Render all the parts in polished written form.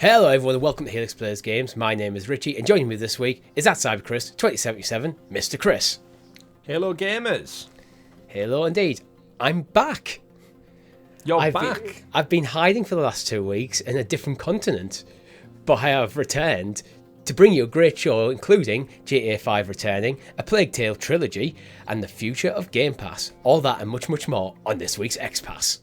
Hello everyone and welcome to Helix Plays Games. My name is Richie and joining me this week is at CyberChris 2077, Mr. Chris. Hello gamers. Hello indeed. I'm back. You're back. I've been hiding for the last 2 weeks in a different continent, but I have returned to bring you a great show including GTA5 returning, a Plague Tale trilogy, and the future of GamePass. All that and much, much more on this week's XPass.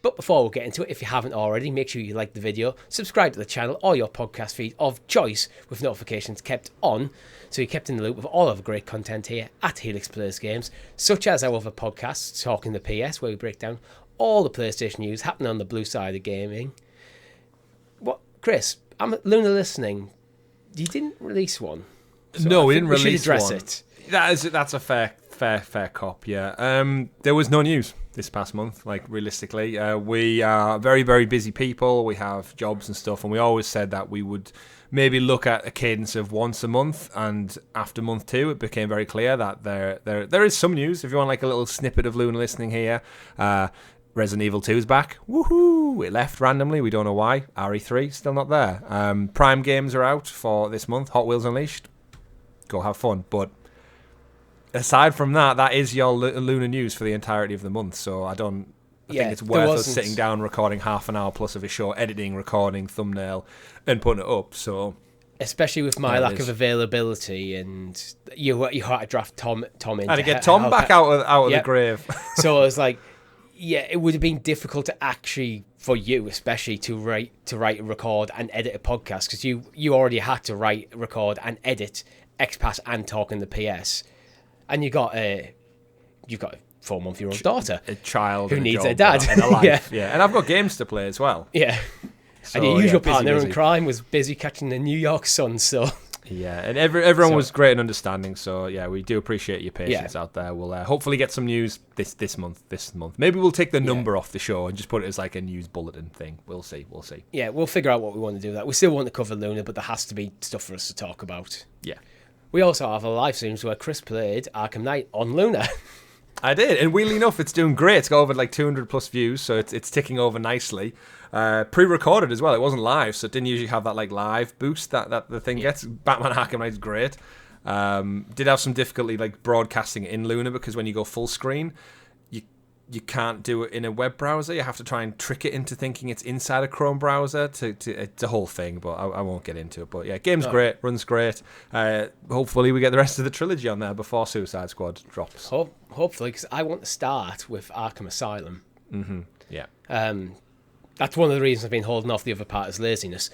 But before we get into it, if you haven't already, make sure you like the video, subscribe to the channel or your podcast feed of choice with notifications kept on, so you're kept in the loop of all of the great content here at Helix Plays Games, such as our other podcasts, Talking the PS, where we break down all the PlayStation news happening on the blue side of gaming. What, Chris, I'm Luna listening. You didn't release one. So no, we didn't release one. We should address it. That's a fair cop, yeah. There was no news this past month, like realistically. We are very, very busy people. We have jobs and stuff, and we always said that we would maybe look at a cadence of once a month, and after month 2 it became very clear that there is some news. If you want like a little snippet of Luna listening here, Resident Evil 2 is back. Woohoo! It left randomly, we don't know why. RE3 still not there. Prime games are out for this month. Hot Wheels Unleashed, go have fun. But aside from that, that is your Luna news for the entirety of the month. So I think it's worth us sitting down, recording half an hour plus of a show, editing, recording, thumbnail, and putting it up. So especially with my lack of availability, and you had to draft Tom in. I had to get Tom back out of the grave. So I was like, yeah, it would have been difficult to actually, for you especially, to write, record, and edit a podcast, because you already had to write, record, and edit XPass and Talking the PS. And you've got a 4-month-old daughter, a child who and needs a a dad, and a life. Yeah, and I've got games to play as well. Yeah, so, and your usual busy, partner busy. in crime was busy catching the New York sun. So yeah, and everyone was great and understanding. So yeah, we do appreciate your patience out there. We'll hopefully get some news this month. Maybe we'll take the number off the show and just put it as like a news bulletin thing. We'll see. Yeah, we'll figure out what we want to do. That we still want to cover Luna, but there has to be stuff for us to talk about. Yeah. We also have a live streams where Chris played Arkham Knight on Luna. I did, and weirdly enough, it's doing great. It's got over like 200 plus views, so it's ticking over nicely. Pre-recorded as well. It wasn't live, so it didn't usually have that like live boost that the thing gets. Batman Arkham Knight's great. Did have some difficulty like broadcasting it in Luna, because when you go full screen, you can't do it in a web browser. You have to try and trick it into thinking it's inside a Chrome browser. It's a whole thing, but I won't get into it. But yeah, game's great, runs great. Hopefully we get the rest of the trilogy on there before Suicide Squad drops. Hopefully, because I want to start with Arkham Asylum. Mm-hmm. Yeah. That's one of the reasons I've been holding off. The other part is laziness.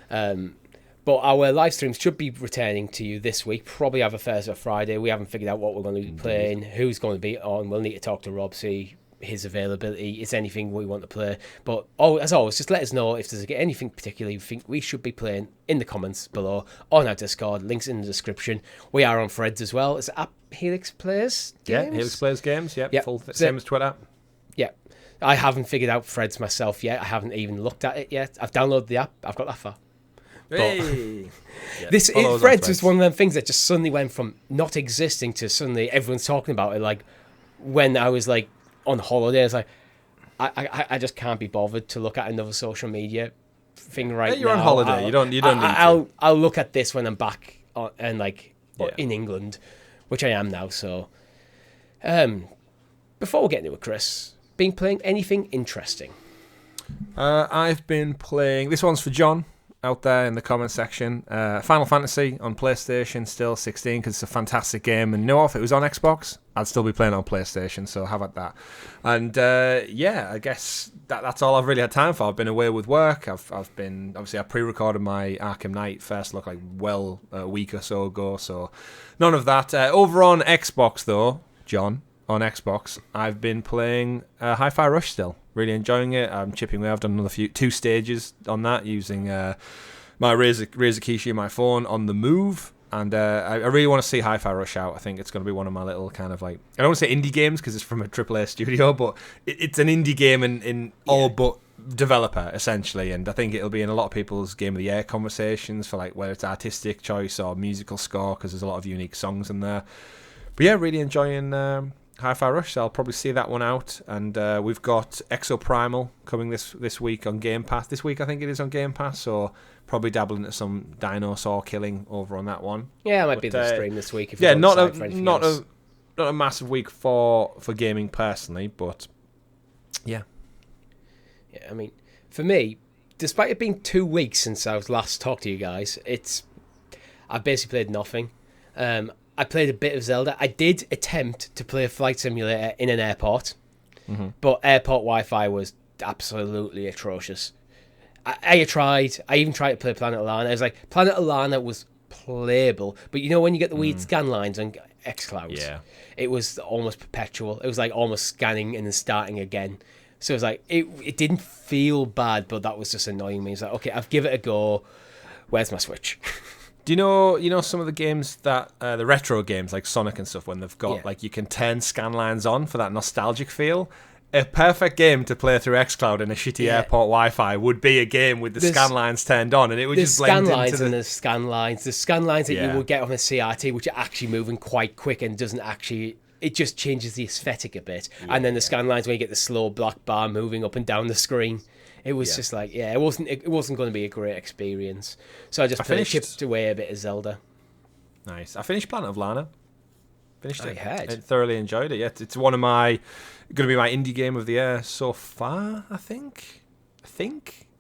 But our live streams should be returning to you this week, probably either Thursday or Friday. We haven't figured out what we're going to be playing, who's going to be on. We'll need to talk to Rob, see his availability. Is anything we want to play? But as always, just let us know if there's anything particularly you think we should be playing in the comments below, on our Discord, links in the description. We are on Threads as well. It's at Helix Plays Games. Yeah, Helix Plays Games. Yep. Same as Twitter. Yeah. I haven't figured out Threads myself yet. I haven't even looked at it yet. I've downloaded the app. I've got that far. Hey. Threads was one of them things that just suddenly went from not existing to suddenly everyone's talking about it. Like when I was like on holiday, I was like, I just can't be bothered to look at another social media thing right now. You're on holiday. You don't need to. I'll look at this when I'm back in England, which I am now. So, before we get into it, Chris, been playing anything interesting? I've been playing. This one's for John out there in the comment section. Final Fantasy on PlayStation, still 16, because it's a fantastic game. And if it was on Xbox, I'd still be playing it on PlayStation, so how about that? And I guess that's all I've really had time for. I've been away with work. I've been, obviously I pre-recorded my Arkham Knight first look like a week or so ago, so none of that. Over on Xbox though, John, on Xbox, I've been playing Hi-Fi Rush still. Really enjoying it. I'm chipping away. I've done another 2 stages on that using my Razer Kishi and my phone on the move. And I really want to see Hi-Fi Rush out. I think it's going to be one of my little kind of like, I don't want to say indie games because it's from a AAA studio, but it's an indie game in all but developer, essentially. And I think it'll be in a lot of people's Game of the Year conversations for like whether it's artistic choice or musical score, because there's a lot of unique songs in there. But yeah, really enjoying Hi-Fi Rush, so I'll probably see that one out. And we've got Exoprimal coming this week on Game Pass. This week I think it is on Game Pass, so probably dabble into some dinosaur killing over on that one. Yeah, it might be the stream this week. If not a massive week for gaming personally, but yeah. Yeah, I mean, for me, despite it being 2 weeks since I was last talked to you guys, I've basically played nothing. I played a bit of Zelda. I did attempt to play a flight simulator in an airport, but airport Wi-Fi was absolutely atrocious. I tried. I even tried to play Planet Alana. I was like, Planet Alana was playable, but you know when you get the weird scan lines on xCloud, it was almost perpetual. It was like almost scanning and then starting again. So it was like it didn't feel bad, but that was just annoying me. It's like, okay, I've given it a go. Where's my Switch? Do you know some of the games that the retro games like Sonic and stuff, when they've got like you can turn scan lines on for that nostalgic feel? A perfect game to play through xCloud and a shitty airport Wi-Fi would be a game with the scan lines turned on, and it would just blend into the scan lines. The scan lines that you would get on a CRT, which are actually moving quite quick and doesn't actually. It just changes the aesthetic a bit, and then the scan lines when you get the slow black bar moving up and down the screen. It was just like, it wasn't going to be a great experience. So I just chipped away a bit of Zelda. Nice. I finished Planet of Lana. Finished it. I thoroughly enjoyed it. Yeah, it's one of going to be my indie game of the year so far, I think.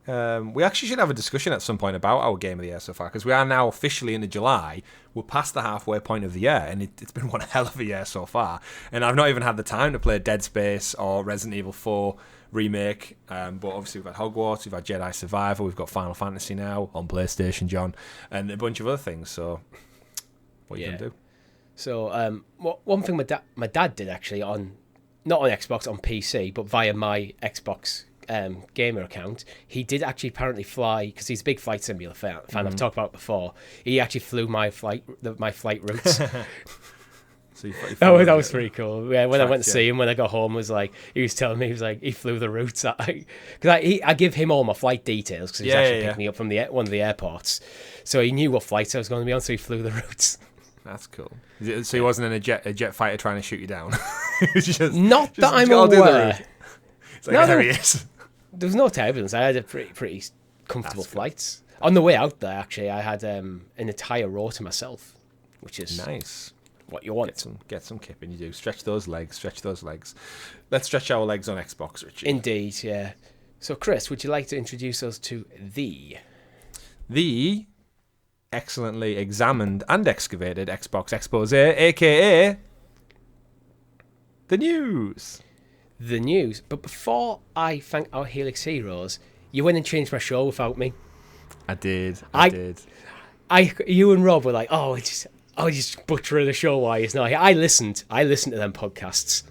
We actually should have a discussion at some point about our game of the year so far, because we are now officially into July. We're past the halfway point of the year, and it's been one hell of a year so far. And I've not even had the time to play Dead Space or Resident Evil 4 remake, but obviously we've had Hogwarts, we've had Jedi Survivor, we've got Final Fantasy now on PlayStation, John, and a bunch of other things. So what are you going to do? So one thing my dad did actually, not on Xbox, on PC, but via my Xbox gamer account, he did actually apparently fly, because he's a big flight simulator fan. I've talked about it before. He actually flew my flight routes. So that was pretty cool. Yeah, when I went to see him, when I got home, he was telling me, he flew the routes. Because I give him all my flight details, because he was actually picking me up from one of the airports. So he knew what flights I was going to be on, so he flew the routes. That's cool. So he wasn't in a jet fighter trying to shoot you down? Not that I'm aware. It's like, there he is. There was no turbulence. I had a pretty comfortable flights. On the way out there, actually, I had an entire row to myself, which is nice. What you want. Get some kipping, you do. Stretch those legs. Let's stretch our legs on Xbox, Richie. Indeed, yeah. So, Chris, would you like to introduce us to the excellently examined and excavated Xbox expose, aka the news? The news. But before I thank our Helix heroes, you went and changed my show without me. I did. You and Rob were like, just butcher the show while he's not here. I listened to them podcasts.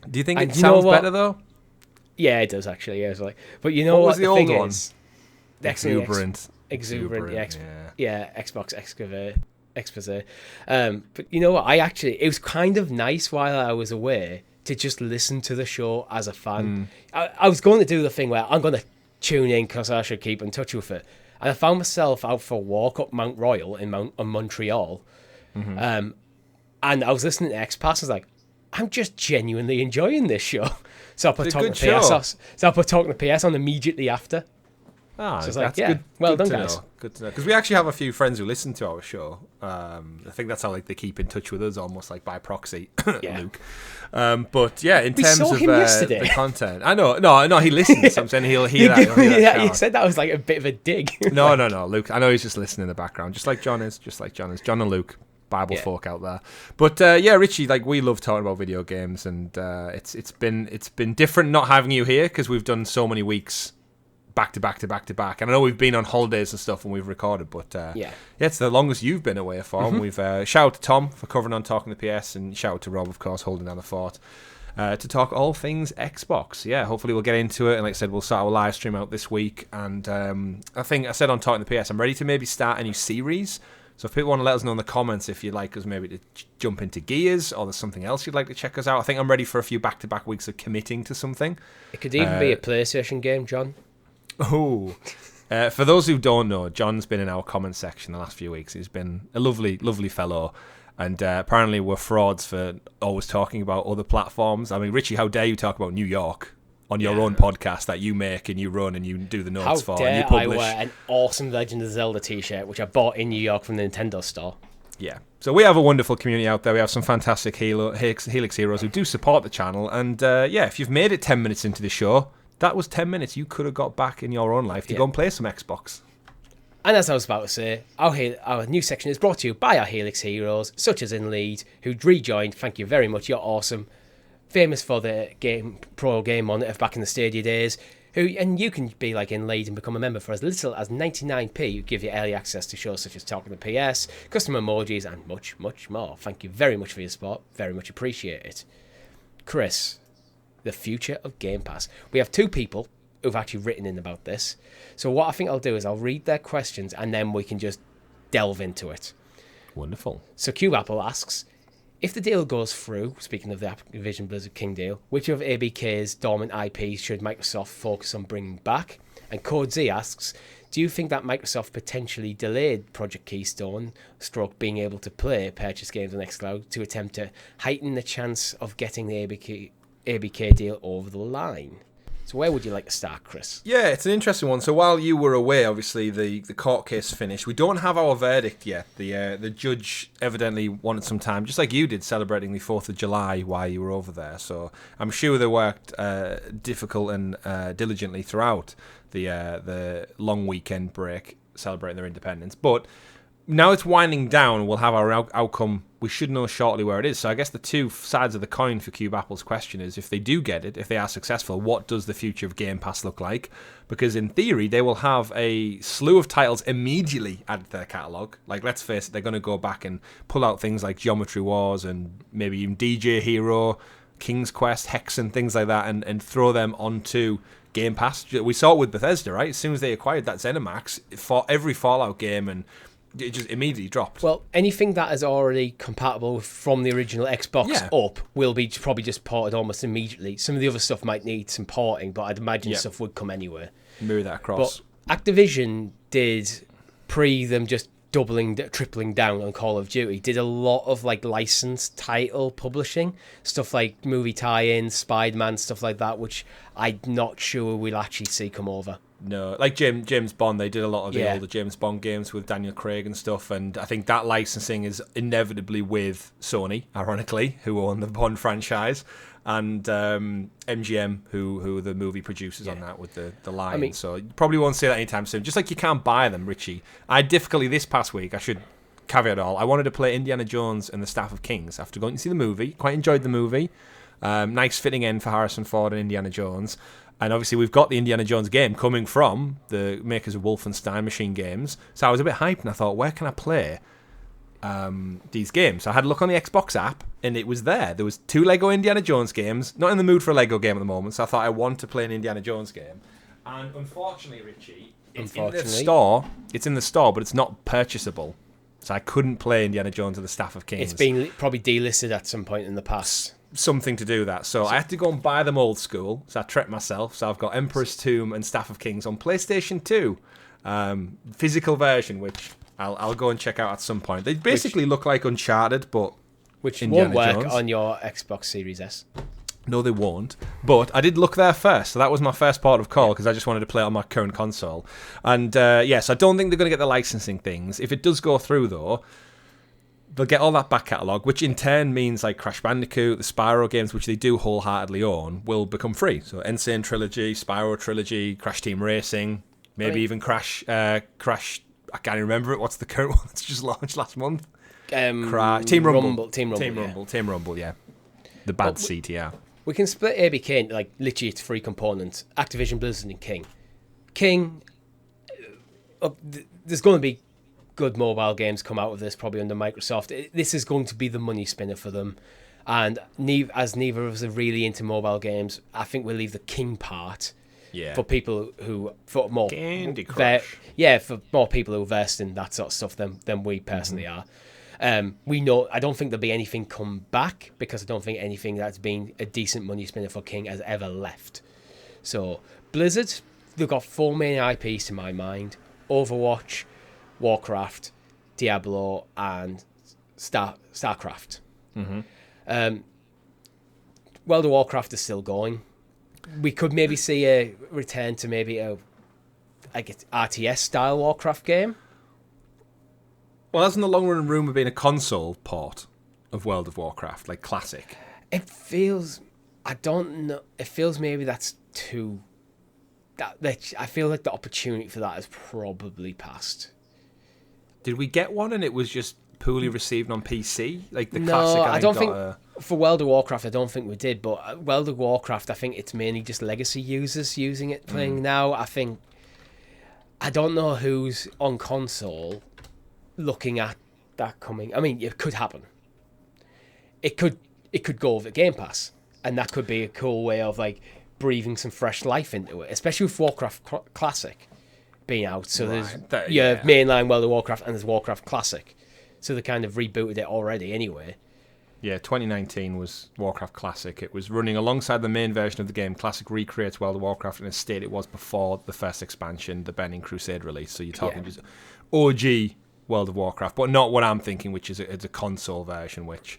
Do you think it sounds better though? Yeah, it does actually. Yeah, but you know what was the old one? Exuberant. Yeah, Xbox expose. But you know what? It was kind of nice while I was away to just listen to the show as a fan. I was going to do the thing where I'm going to tune in because I should keep in touch with it. And I found myself out for a walk up Mount Royal in Montreal. And I was listening to XPass. I was like, I'm just genuinely enjoying this show. So I put Talking to PS on immediately after. Ah, so that's good. Well done, guys. Good to know. Because we actually have a few friends who listen to our show. I think that's how they keep in touch with us, almost like by proxy, Luke. But yeah, in terms of the content, I know. No, he listens. I'm saying he'll hear that. You said that was like a bit of a dig. No, Luke. I know he's just listening in the background, just like John is. John and Luke, Bible folk out there. But Richie, we love talking about video games, and it's been different not having you here because we've done so many weeks back to back. And I know we've been on holidays and stuff when we've recorded, but it's the longest you've been away for. And we've shout out to Tom for covering on Talking to PS, and shout out to Rob, of course, holding down the fort. to talk all things Xbox. Yeah, hopefully we'll get into it. And like I said, we'll start our live stream out this week. And I think I said on Talking the PS, I'm ready to maybe start a new series. So if people want to let us know in the comments if you'd like us maybe to jump into Gears or there's something else you'd like to check us out. I think I'm ready for a few back-to-back weeks of committing to something. It could even be a PlayStation game, John. Oh, for those who don't know, John's been in our comment section the last few weeks. He's been a lovely, lovely fellow. And apparently we're frauds for always talking about other platforms. I mean, Richie, how dare you talk about New York on your own podcast that you make and you run and you do the notes for and you publish? How dare I wear an awesome Legend of Zelda t-shirt, which I bought in New York from the Nintendo store. Yeah. So we have a wonderful community out there. We have some fantastic Helix Heroes who do support the channel. And if you've made it 10 minutes into the show, that was 10 minutes you could have got back in your own life to go and play some Xbox. And as I was about to say, our new section is brought to you by our Helix Heroes, such as in Leeds, who rejoined. Thank you very much. You're awesome. Famous for the Pro Game Monitor back in the Stadia days. And you can be like in Leeds and become a member for as little as 99p. You give you early access to shows such as Talking to PS, custom emojis, and much, much more. Thank you very much for your support. Very much appreciate it. Chris, the future of Game Pass. We have two people who've actually written in about this. So what I think I'll do is I'll read their questions and then we can just delve into it. Wonderful. So Cube Apple asks, if the deal goes through, speaking of the Activision Blizzard King deal, which of ABK's dormant IPs should Microsoft focus on bringing back? And Code Z asks, do you think that Microsoft potentially delayed Project Keystone, stroke being able to purchase games on xCloud to attempt to heighten the chance of getting the ABK deal over the line? So where would you like to start, Chris? Yeah, it's an interesting one. So while you were away, obviously, the court case finished. We don't have our verdict yet. The judge evidently wanted some time, just like you did, celebrating the 4th of July while you were over there. So I'm sure they worked difficult and diligently throughout the long weekend break, celebrating their independence. But now it's winding down. We'll have our outcome. We should know shortly where it is. So I guess the two sides of the coin for Cube Apple's question is, if they do get it, if they are successful, what does the future of Game Pass look like? Because in theory, they will have a slew of titles immediately added to their catalogue. Like, let's face it, they're going to go back and pull out things like Geometry Wars and maybe even DJ Hero, King's Quest, Hex and things like that and throw them onto Game Pass. We saw it with Bethesda, right? As soon as they acquired that ZeniMax, for every Fallout game, and it just immediately dropped. Well, anything that is already compatible from the original Xbox up will be probably just ported almost immediately. Some of the other stuff might need some porting, but I'd imagine stuff would come anywhere. Mirror that across. But Activision did, pre them just tripling down on Call of Duty, did a lot of like licensed title publishing, stuff like movie tie-ins, Spider-Man, stuff like that, which I'm not sure we'll actually see come over. No, like James Bond, they did a lot of the older James Bond games with Daniel Craig and stuff, and I think that licensing is inevitably with Sony, ironically, who own the Bond franchise, and MGM, who are the movie producers on that with the line. I mean, so you probably won't see that anytime soon. Just like you can't buy them, Richie. I had difficulty this past week, I should caveat all. I wanted to play Indiana Jones and the Staff of Kings after going to see the movie. Quite enjoyed the movie. Nice fitting end for Harrison Ford and Indiana Jones. And obviously we've got the Indiana Jones game coming from the makers of Wolfenstein Machine Games. So I was a bit hyped and I thought, where can I play these games? So I had a look on the Xbox app and it was there. There was 2 Lego Indiana Jones games. Not in the mood for a Lego game at the moment, so I thought I want to play an Indiana Jones game. And unfortunately, Richie, it's in the store. It's in the store, but it's not purchasable. So I couldn't play Indiana Jones and the Staff of Kings. It's been probably delisted at some point in the past. Something to do that. So I had to go and buy them old school. So I trekked myself. So I've got Emperor's Tomb and Staff of Kings on PlayStation 2. Physical version, which I'll go and check out at some point. They basically look like Uncharted, but which Indiana won't work Jones. on your Xbox Series S. No, they won't. But I did look there first. So that was my first part of call because I just wanted to play it on my current console. And so I don't think they're going to get the licensing things. If it does go through, though, they'll get all that back catalogue, which in turn means like Crash Bandicoot, the Spyro games, which they do wholeheartedly own, will become free. So Insane Trilogy, Spyro Trilogy, Crash Team Racing, maybe even Crash. I can't even remember it. What's the current one that's just launched last month? Team Rumble. Team Rumble, yeah. The bad CTR. We can split ABK into like literally its 3 components: Activision, Blizzard, and King. King, there's going to be good mobile games come out of this, probably under Microsoft. This is going to be the money spinner for them. And as neither of us are really into mobile games, I think we'll leave the king part for people who for more Candy Crush. For more people who are versed in that sort of stuff than we personally are. We know I don't think there'll be anything come back because I don't think anything that's been a decent money spinner for King has ever left. So Blizzard, they've got 4 main IPs to my mind: Overwatch, Warcraft, Diablo, and Starcraft. World of Warcraft is still going. We could maybe see a return to maybe a RTS style Warcraft game. Well, that's in the long run rumour being a console port of World of Warcraft, like classic. It feels, I don't know. It feels maybe that's too. That I feel like the opportunity for that has probably passed. Did we get one and it was just poorly received on PC? Like the No, classic. I don't think for World of Warcraft. I don't think we did, but World of Warcraft, I think it's mainly just legacy users using it, playing now. I don't know who's on console looking at that coming. I mean, it could happen. It could go over Game Pass, and that could be a cool way of like breathing some fresh life into it, especially with Warcraft Classic being out. So there's mainline World of Warcraft and there's Warcraft Classic. So they kind of rebooted it already anyway. Yeah, 2019 was Warcraft Classic. It was running alongside the main version of the game. Classic recreates World of Warcraft in a state it was before the first expansion, the Burning Crusade release. So you're talking just OG World of Warcraft, but not what I'm thinking, which is it's a console version, which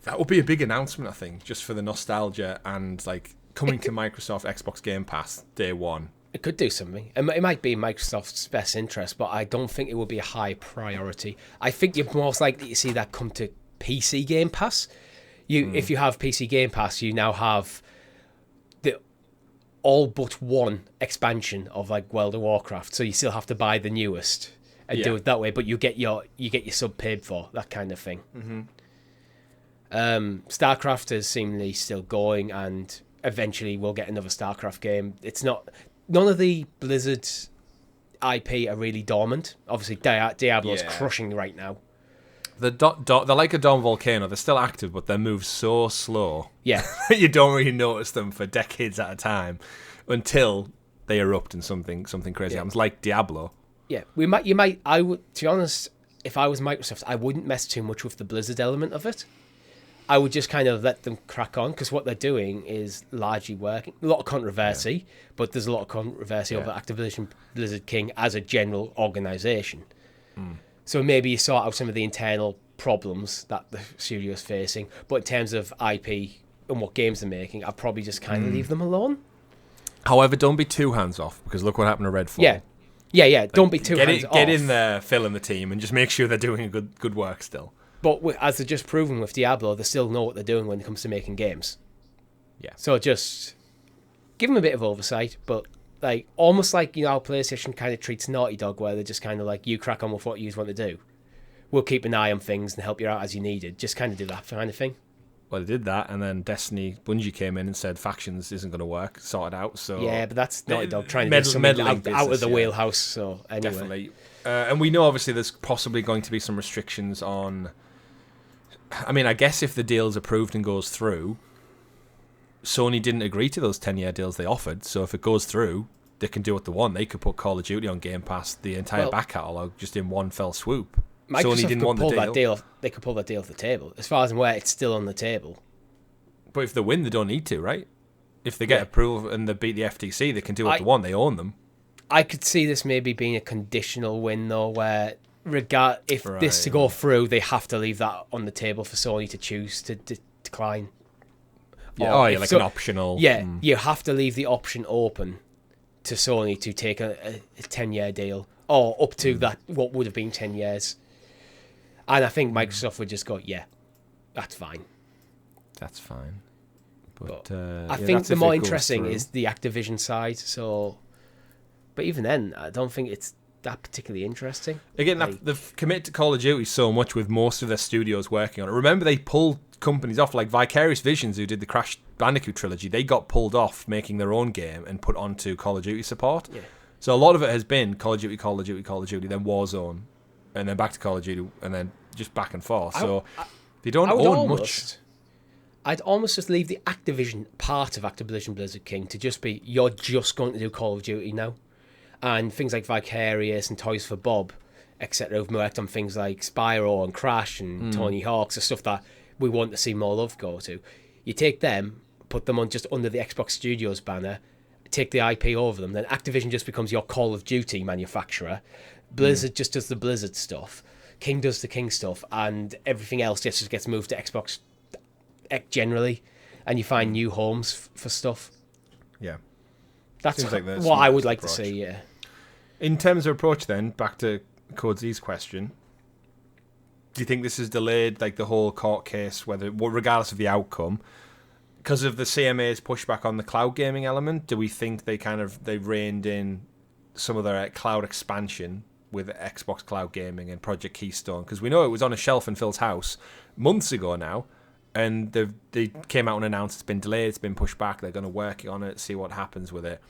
that would be a big announcement, I think, just for the nostalgia and like coming to Microsoft Xbox Game Pass day one. It could do something. It might be in Microsoft's best interest, but I don't think it would be a high priority. I think you're most likely to see that come to PC Game Pass. If you have PC Game Pass, you now have the all but one expansion of like World of Warcraft, so you still have to buy the newest and do it that way, but you get your sub paid for, that kind of thing. StarCraft is seemingly still going, and eventually we'll get another StarCraft game. It's not. None of the Blizzard IP are really dormant. Obviously, Diablo's crushing right now. They're like a Dawn Volcano. They're still active, but they move so slow. Yeah, you don't really notice them for decades at a time until they erupt and something crazy happens, like Diablo. Yeah, I would. To be honest, if I was Microsoft, I wouldn't mess too much with the Blizzard element of it. I would just kind of let them crack on, because what they're doing is largely working. A lot of controversy, but there's a lot of controversy over Activision Blizzard King as a general organisation. So maybe you sort out some of the internal problems that the studio's facing, but in terms of IP and what games they're making, I'd probably just kind of leave them alone. However, don't be too hands off, because look what happened to Redfall. Yeah. Like, don't be too hands off. Get in there, fill in the team, and just make sure they're doing a good work still. But as they're just proven with Diablo, they still know what they're doing when it comes to making games. Yeah. So just give them a bit of oversight, but like almost like, you know, how PlayStation kind of treats Naughty Dog, where they're just kind of like, you crack on with what you want to do. We'll keep an eye on things and help you out as you needed. Just kind of do that kind of thing. Well, they did that, and then Bungie came in and said Factions isn't going to work, sorted out. So yeah, but that's Naughty Dog trying to do something out of the wheelhouse. So anyway. Definitely. And we know obviously there's possibly going to be some restrictions on. I mean, I guess if the deal is approved and goes through, Sony didn't agree to those 10-year deals they offered. So if it goes through, they can do what they want. They could put Call of Duty on Game Pass, the entire back catalogue, just in one fell swoop. Microsoft Sony didn't want the deal. They could pull that deal off the table. As far as I'm aware, it's still on the table. But if they win, they don't need to, right? If they get approval and they beat the FTC, they can do what they want. They own them. I could see this maybe being a conditional win, though, where if this to go through, they have to leave that on the table for Sony to choose to decline. Yeah, like an optional. Yeah, you have to leave the option open to Sony to take a 10-year deal, or up to that what would have been 10 years. And I think Microsoft would just go, yeah, that's fine. That's fine. But I think the more interesting is the Activision side. So, but even then, I don't think it's that particularly interesting. Again, they've committed to Call of Duty so much with most of their studios working on it. Remember, they pulled companies off, like Vicarious Visions, who did the Crash Bandicoot trilogy. They got pulled off making their own game and put onto Call of Duty support. Yeah. So a lot of it has been Call of Duty, then Warzone, and then back to Call of Duty, and then just back and forth. So they don't own much. I'd almost just leave the Activision part of Activision Blizzard King to just be, you're just going to do Call of Duty now. And things like Vicarious and Toys for Bob, etc., have worked on things like Spyro and Crash and Tony Hawk's, the stuff that we want to see more love go to. You take them, put them on just under the Xbox Studios banner, take the IP over them, then Activision just becomes your Call of Duty manufacturer. Blizzard just does the Blizzard stuff. King does the King stuff, and everything else just gets moved to Xbox generally, and you find new homes for stuff. Yeah. That's what I would like to see, yeah. In terms of approach then, back to Codzy's question, do you think this has delayed like the whole court case, regardless of the outcome, because of the CMA's pushback on the cloud gaming element? Do we think they reined in some of their cloud expansion with Xbox Cloud Gaming and Project Keystone? Because we know it was on a shelf in Phil's house months ago now, and they came out and announced it's been delayed, it's been pushed back, they're going to work on it, see what happens with it.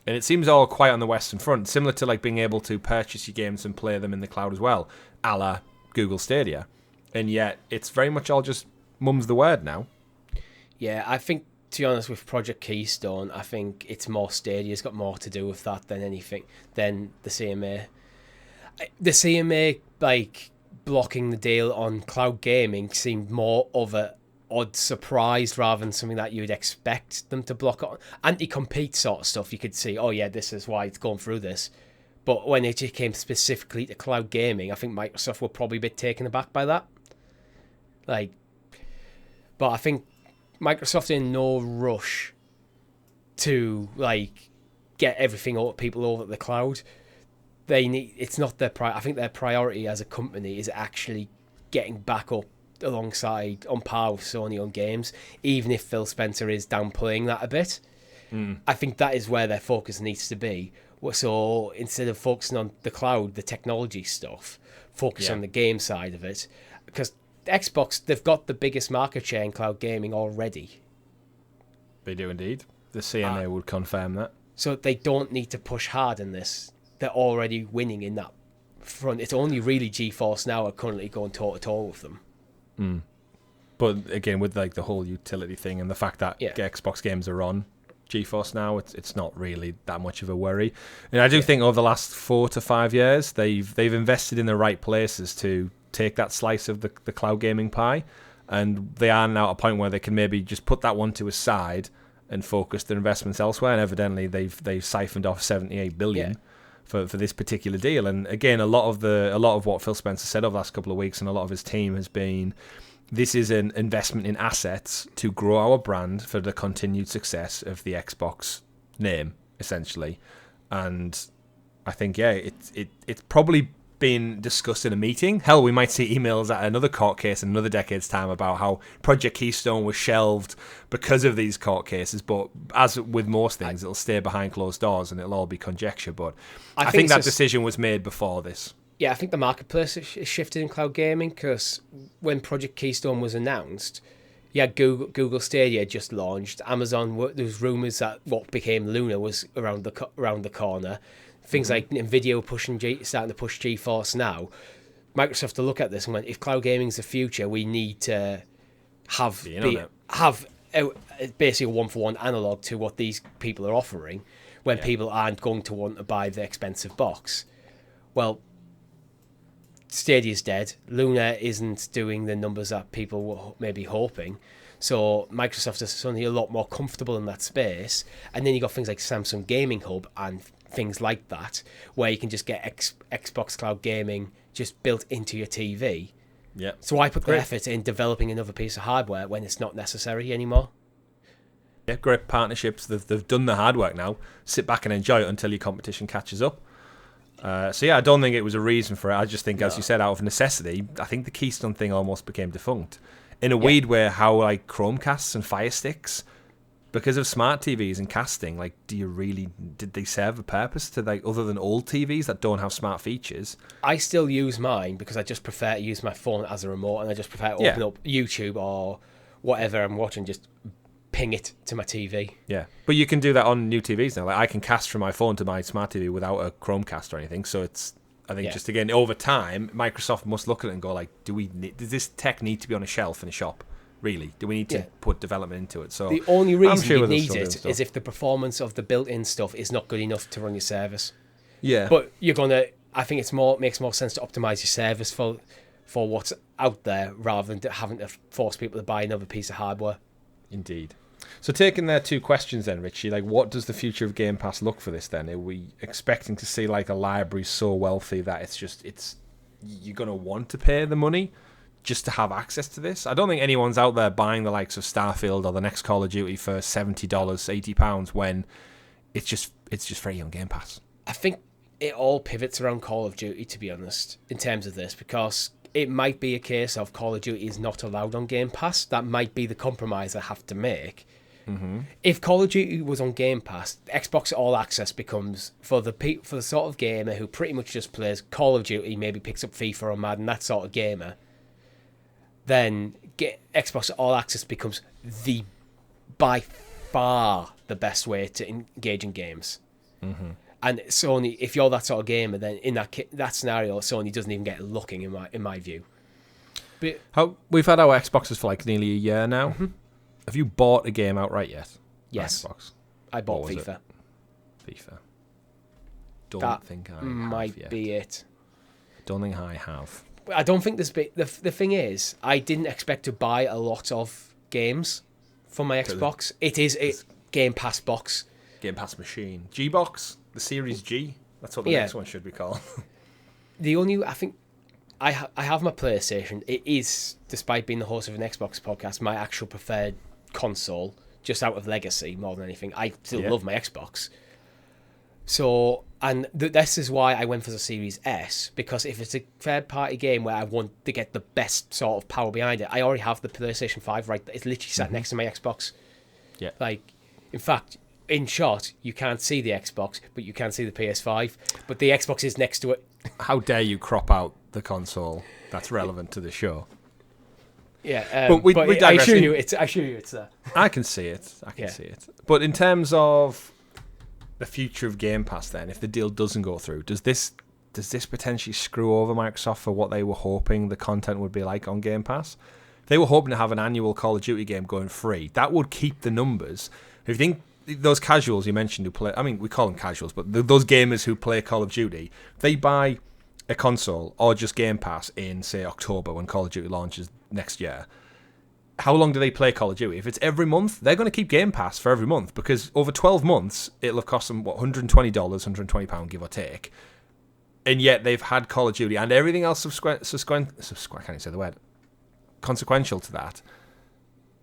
And it seems all quiet on the Western front, similar to like being able to purchase your games and play them in the cloud as well, a la Google Stadia. And yet it's very much all just mum's the word now. Yeah, I think, to be honest, with Project Keystone, I think it's more Stadia's got more to do with that than anything, than the CMA. The CMA, like, blocking the deal on cloud gaming seemed more of a odd surprise rather than something that you would expect them to block on. Anti-compete sort of stuff, you could see, oh yeah, this is why it's going through this. But when it came specifically to cloud gaming, I think Microsoft were probably a bit taken aback by that. Like, but I think Microsoft in no rush to like get everything over people over the cloud. They need, it's not their I think their priority as a company is actually getting back up alongside on par with Sony on games, even if Phil Spencer is downplaying that a bit. I think that is where their focus needs to be. So instead of focusing on the cloud, the technology stuff, focus on the game side of it, because Xbox, they've got the biggest market share in cloud gaming already. They do indeed. The CMA would confirm that. So they don't need to push hard in this. They're already winning in that front. It's only really GeForce Now are currently going toe-to-toe with them. But again, with like the whole utility thing and the fact that Xbox games are on GeForce Now, it's not really that much of a worry. And I do think over the last 4 to 5 years, they've invested in the right places to take that slice of the cloud gaming pie, and they are now at a point where they can maybe just put that one to a side and focus their investments elsewhere. And evidently, they've siphoned off $78 billion for this particular deal. And again, a lot of what Phil Spencer said over the last couple of weeks, and a lot of his team has been, this is an investment in assets to grow our brand for the continued success of the Xbox name, essentially. And I think, it's probably been discussed in a meeting. Hell, we might see emails at another court case in another decade's time about how Project Keystone was shelved because of these court cases. But as with most things, it'll stay behind closed doors and it'll all be conjecture. But I think that decision was made before this. Yeah, I think the marketplace is shifted in cloud gaming, because when Project Keystone was announced, Google Stadia just launched. Amazon, there was rumours that what became Luna was around the corner. Things like NVIDIA were starting to push GeForce Now. Microsoft to look at this and went, if cloud gaming's the future, we need to have basically a one-for-one analog to what these people are offering when people aren't going to want to buy the expensive box. Well, Stadia's dead. Luna isn't doing the numbers that people were maybe hoping. So Microsoft is suddenly a lot more comfortable in that space. And then you got things like Samsung Gaming Hub and things like that, where you can just get Xbox Cloud Gaming just built into your TV. Yeah. So why put the effort in developing another piece of hardware when it's not necessary anymore? Yeah, great partnerships. They've done the hard work now. Sit back and enjoy it until your competition catches up. I don't think it was a reason for it. I just think, as you said, out of necessity, I think the Keystone thing almost became defunct. In a weird way, how like Chromecasts and Fire Sticks, because of smart TVs and casting, like, did they serve a purpose to, like, other than old TVs that don't have smart features? I still use mine because I just prefer to use my phone as a remote, and I just prefer to open up YouTube or whatever I'm watching, just ping it to my TV. Yeah, but you can do that on new TVs now. Like, I can cast from my phone to my smart TV without a Chromecast or anything. So it's, I think, just again, over time, Microsoft must look at it and go, like, does this tech need to be on a shelf in a shop? really? Do we need to put development into it? So the only reason you need it it is if the performance of the built-in stuff is not good enough to run your service. Yeah. But I think makes more sense to optimize your service for what's out there rather than having to force people to buy another piece of hardware. Indeed. So taking their two questions then, Richie, like what does the future of Game Pass look for this then? Are we expecting to see like a library so wealthy that you're going to want to pay the money just to have access to this? I don't think anyone's out there buying the likes of Starfield or the next Call of Duty for $70, £80 when it's just free on Game Pass. I think it all pivots around Call of Duty, to be honest, in terms of this, because it might be a case of Call of Duty is not allowed on Game Pass. That might be the compromise I have to make. Mm-hmm. If Call of Duty was on Game Pass, Xbox All Access becomes for the sort of gamer who pretty much just plays Call of Duty, maybe picks up FIFA or Madden, that sort of gamer. Then Xbox All Access becomes by far the best way to engage in games. Mm-hmm. And Sony, if you're that sort of gamer, then in that scenario, Sony doesn't even get looking in my view. But we've had our Xboxes for like nearly a year now. Mm-hmm. Have you bought a game outright yet? Yes. Xbox? I bought FIFA. FIFA. Don't think I might yet. Be it. Don't think I have. I don't think the thing is, I didn't expect to buy a lot of games for my Xbox. It is a Game Pass box. Game Pass machine. G-Box? The Series G? That's what the next one should be called. I think I have my PlayStation. It is, despite being the host of an Xbox podcast, my actual preferred console, just out of legacy more than anything. I still love my Xbox. So, and this is why I went for the Series S, because if it's a third-party game where I want to get the best sort of power behind it, I already have the PlayStation 5 right. It's literally sat next to my Xbox. Yeah. Like, in fact, in shot, you can't see the Xbox, but you can see the PS5. But the Xbox is next to it. How dare you crop out the console that's relevant to the show? Yeah, but I assure you it's there. I can see it. See it. But in terms of the future of Game Pass, then, if the deal doesn't go through, does this potentially screw over Microsoft for what they were hoping the content would be like on Game Pass? They were hoping to have an annual Call of Duty game going free. That would keep the numbers. If you think those casuals you mentioned who play, I mean, we call them casuals, but those gamers who play Call of Duty, they buy a console or just Game Pass in, say, October when Call of Duty launches next year. How long do they play Call of Duty? If it's every month, they're going to keep Game Pass for every month, because over 12 months, it'll have cost them, $120, £120, give or take. And yet they've had Call of Duty and everything else consequential to that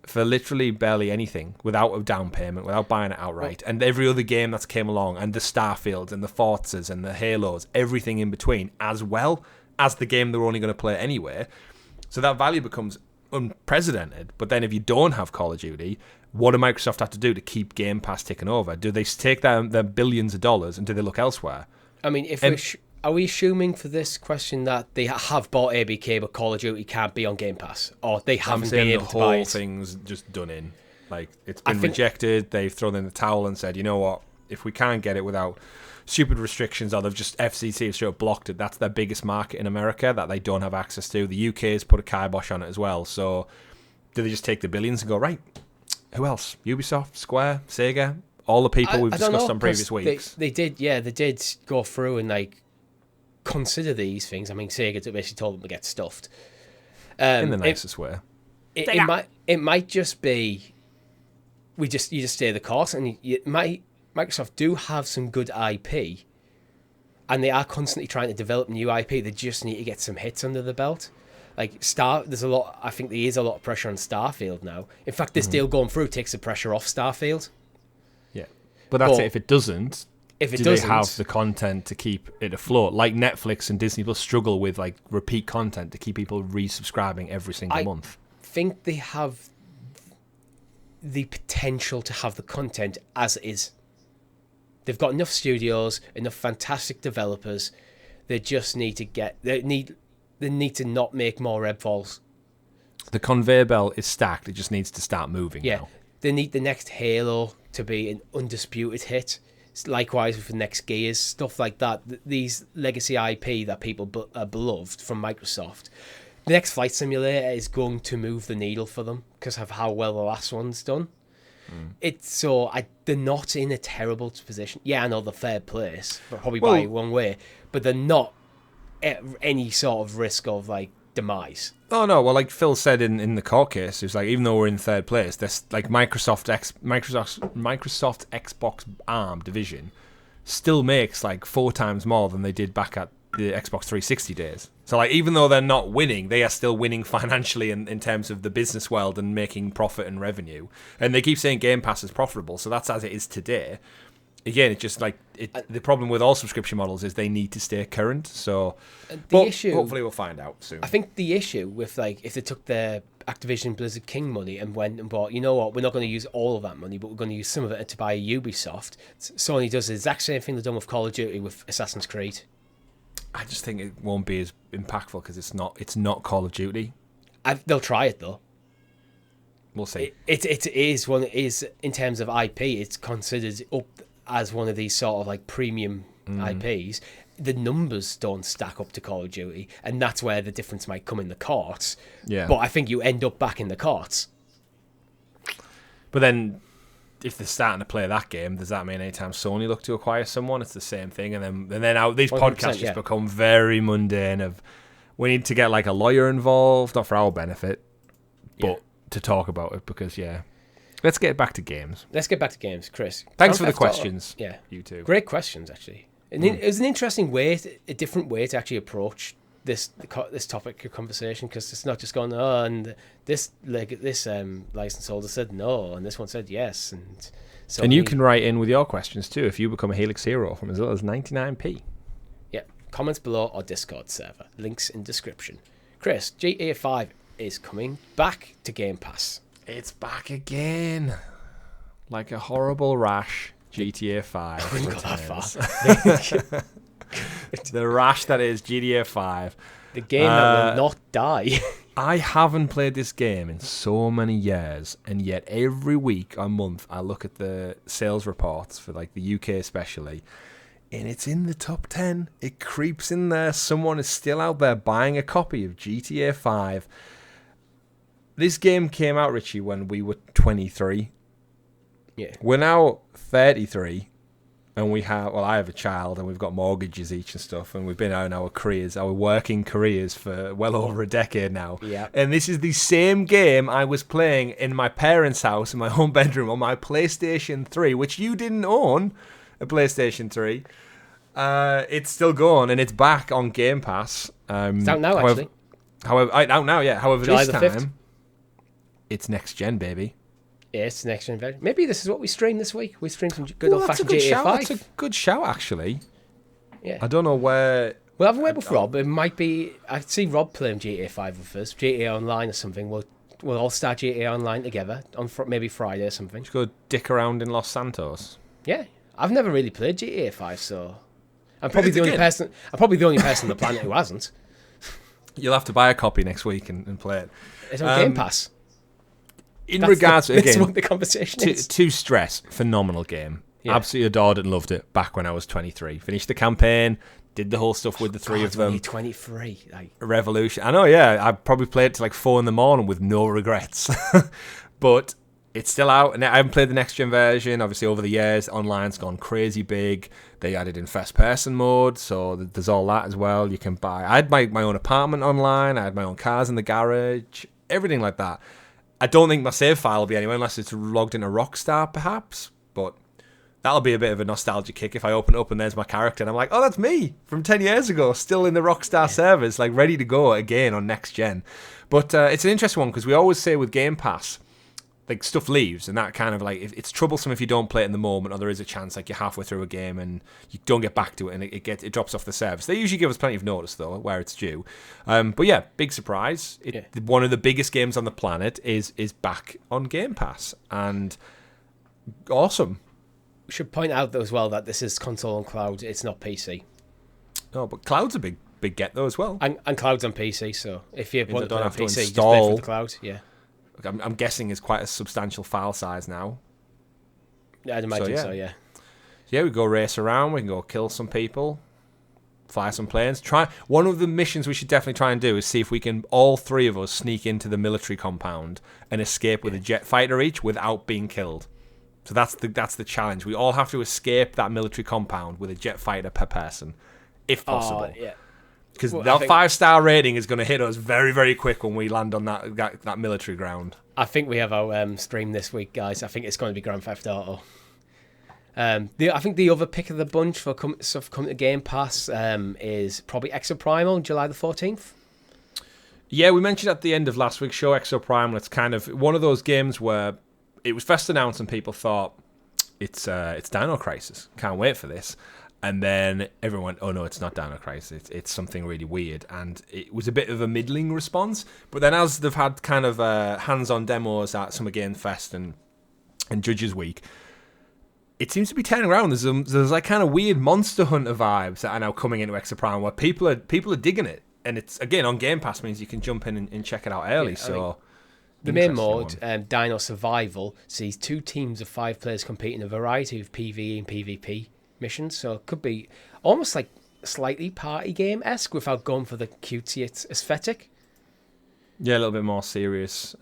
for literally barely anything, without a down payment, without buying it outright. And every other game that's came along, and the Starfields and the Forzas and the Halos, everything in between, as well as the game they're only going to play anyway. So that value becomes unprecedented. But then if you don't have Call of Duty, what do Microsoft have to do to keep Game Pass ticking over? Do they take their billions of dollars and do they look elsewhere? I mean, are we assuming for this question that they have bought ABK but Call of Duty can't be on Game Pass, or they haven't been able to buy it? The whole thing's just done in. Like, it's been rejected. They've thrown in the towel and said, you know what? If we can't get it without stupid restrictions, or they've just FCC have straight up blocked it. That's their biggest market in America that they don't have access to. The UK has put a kibosh on it as well. So do they just take the billions and go, right, who else? Ubisoft, Square, Sega, all the people we've discussed on previous weeks. They did go through and like consider these things. I mean, Sega basically told them to get stuffed. In the nicest way. It might just be you just stay the course, and Microsoft do have some good IP, and they are constantly trying to develop new IP. They just need to get some hits under the belt. Like there's a lot. I think there is a lot of pressure on Starfield now. In fact, this deal going through takes the pressure off Starfield. Yeah, but that's it. If it doesn't, do they have the content to keep it afloat? Like Netflix and Disney Plus struggle with like repeat content to keep people resubscribing every single month. I think they have the potential to have the content as it is. They've got enough studios, enough fantastic developers. They just need to they need to not make more Redfalls. The conveyor belt is stacked. It just needs to start moving now. They need the next Halo to be an undisputed hit. Likewise with the next Gears, stuff like that. These legacy IP that people are beloved from Microsoft, the next Flight Simulator is going to move the needle for them because of how well the last one's done. They're not in a terrible position. Yeah, I know they're third place, probably by one way, but they're not at any sort of risk of like demise. Oh no! Well, like Phil said in the court case, it was like even though we're in third place, this like Microsoft Xbox ARM division still makes like 4 times more than they did back at the Xbox 360 days. So like even though they're not winning, they are still winning financially in terms of the business world and making profit and revenue. And they keep saying Game Pass is profitable, so that's as it is today. Again, it's just like the problem with all subscription models is they need to stay current. So issue, hopefully we'll find out soon. I think the issue with like if they took their Activision Blizzard King money and went and bought, you know what, we're not going to use all of that money, but we're going to use some of it to buy Ubisoft. Sony does the exact same thing they've done with Call of Duty with Assassin's Creed. I just think it won't be as impactful because it's not Call of Duty. They'll try it though. We'll see. It is in terms of IP. It's considered up as one of these sort of like premium IPs. The numbers don't stack up to Call of Duty, and that's where the difference might come in the courts. Yeah. But I think you end up back in the courts. But then, if they're starting to play that game, does that mean anytime Sony look to acquire someone, it's the same thing? And then these podcasts just become very mundane. Of we need to get like a lawyer involved, not for our benefit, but to talk about it because let's get back to games. Let's get back to games, Chris. Thanks for the questions. Yeah, you too. Great questions, actually. It was an interesting way, a different way to actually approach this topic of conversation because it's not just going, and this license holder said no, and this one said yes, and you can write in with your questions too if you become a Helix Hero from as little as 99p. Yeah, comments below or Discord server, links in description. Chris, GTA5 is coming back to Game Pass. It's back again, like a horrible rash. GTA 5. I wouldn't go that far. The rash that is GTA 5. The game that will not die. I haven't played this game in so many years, and yet every week or month I look at the sales reports for like the UK especially, and it's in the top 10. It creeps in there. Someone is still out there buying a copy of GTA 5. This game came out, Richie, when we were 23. Yeah. We're now 33, and I have a child, and we've got mortgages each and stuff, and we've been out in our working careers for well over a decade now. Yeah. And this is the same game I was playing in my parents' house in my home bedroom on my PlayStation 3, which you didn't own, a PlayStation 3. It's still going, and it's back on Game Pass. It's out now, actually. Out now, yeah. However, July this the time, 5th. It's next gen, baby. Yeah, it's the next gen version. Maybe this is what we stream this week. We stream some good old-fashioned GTA 5. That's a good shout, actually. Yeah. I don't know where... We'll have a word with Rob. It might be... I see Rob playing GTA 5 with us. GTA Online or something. We'll all start GTA Online together on maybe Friday or something. Just go dick around in Los Santos. Yeah. I've never really played GTA 5, so... I'm probably the only person on the planet who hasn't. You'll have to buy a copy next week and play it. It's on Game Pass. That's what the conversation is. To stress, phenomenal game. Yeah. Absolutely adored it and loved it back when I was 23. Finished the campaign, did the whole stuff with the three of them. Only 23. Revolution. I know, yeah. I probably played it to like 4 a.m. with no regrets. But it's still out, and I haven't played the next gen version. Obviously, over the years, online's gone crazy big. They added in first person mode, so there's all that as well. You can buy. I had my own apartment online. I had my own cars in the garage. Everything like that. I don't think my save file will be anywhere unless it's logged into Rockstar, perhaps. But that'll be a bit of a nostalgia kick if I open it up and there's my character and I'm like, oh, that's me from 10 years ago, still in the Rockstar servers, like ready to go again on next gen. But it's an interesting one because we always say with Game Pass, like stuff leaves, and that kind of like it's troublesome if you don't play it in the moment, or there is a chance like you're halfway through a game and you don't get back to it and it drops off the service. They usually give us plenty of notice though where it's due. But yeah, big surprise. One of the biggest games on the planet is back on Game Pass, and awesome. We should point out though as well that this is console and cloud. It's not PC. Oh, but cloud's a big get though as well. And cloud's on PC, so if you want to play on PC, just install. play for the cloud. Yeah. I'm guessing it's quite a substantial file size now. Yeah, I'd imagine so, yeah. Yeah, we go race around, we can go kill some people. fly some planes. One of the missions we should definitely try and do is see if we can all three of us sneak into the military compound and escape with a jet fighter each without being killed. So that's the challenge. We all have to escape that military compound with a jet fighter per person, if possible. Yeah. Because that 5-star rating is going to hit us very, very quick when we land on that military ground. I think we have our stream this week, guys. I think it's going to be Grand Theft Auto. I think the other pick of the bunch for stuff coming to Game Pass is probably Exoprimal, July the 14th. Yeah, we mentioned at the end of last week's show, Exoprimal. It's kind of one of those games where it was first announced and people thought, it's Dino Crisis. Can't wait for this. And then everyone went, oh no, it's not Dino Crisis. It's something really weird. And it was a bit of a middling response. But then as they've had kind of hands-on demos at Summer Game Fest and Judges Week, it seems to be turning around. There's like kind of weird Monster Hunter vibes that are now coming into Exoprimal where people are digging it. And it's, again, on Game Pass means you can jump in and check it out early. Yeah, so the main mode, Dino Survival, sees 2 teams of 5 players compete in a variety of PvE and PvP missions, so it could be almost like slightly party game-esque without going for the cutesy aesthetic. Yeah, a little bit more serious.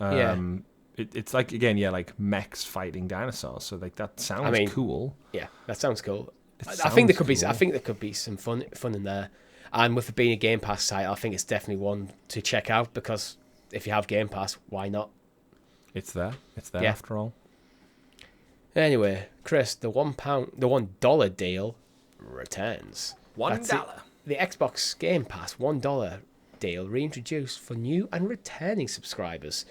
It's like, again, like mechs fighting dinosaurs, so like that sounds cool. Yeah, that sounds cool. I think there could be some fun in there, and with it being a Game Pass title, I think it's definitely one to check out, because if you have Game Pass, why not? It's there after all. Anyway, Chris, the $1 deal returns. $1. The Xbox Game Pass $1 deal reintroduced for new and returning subscribers.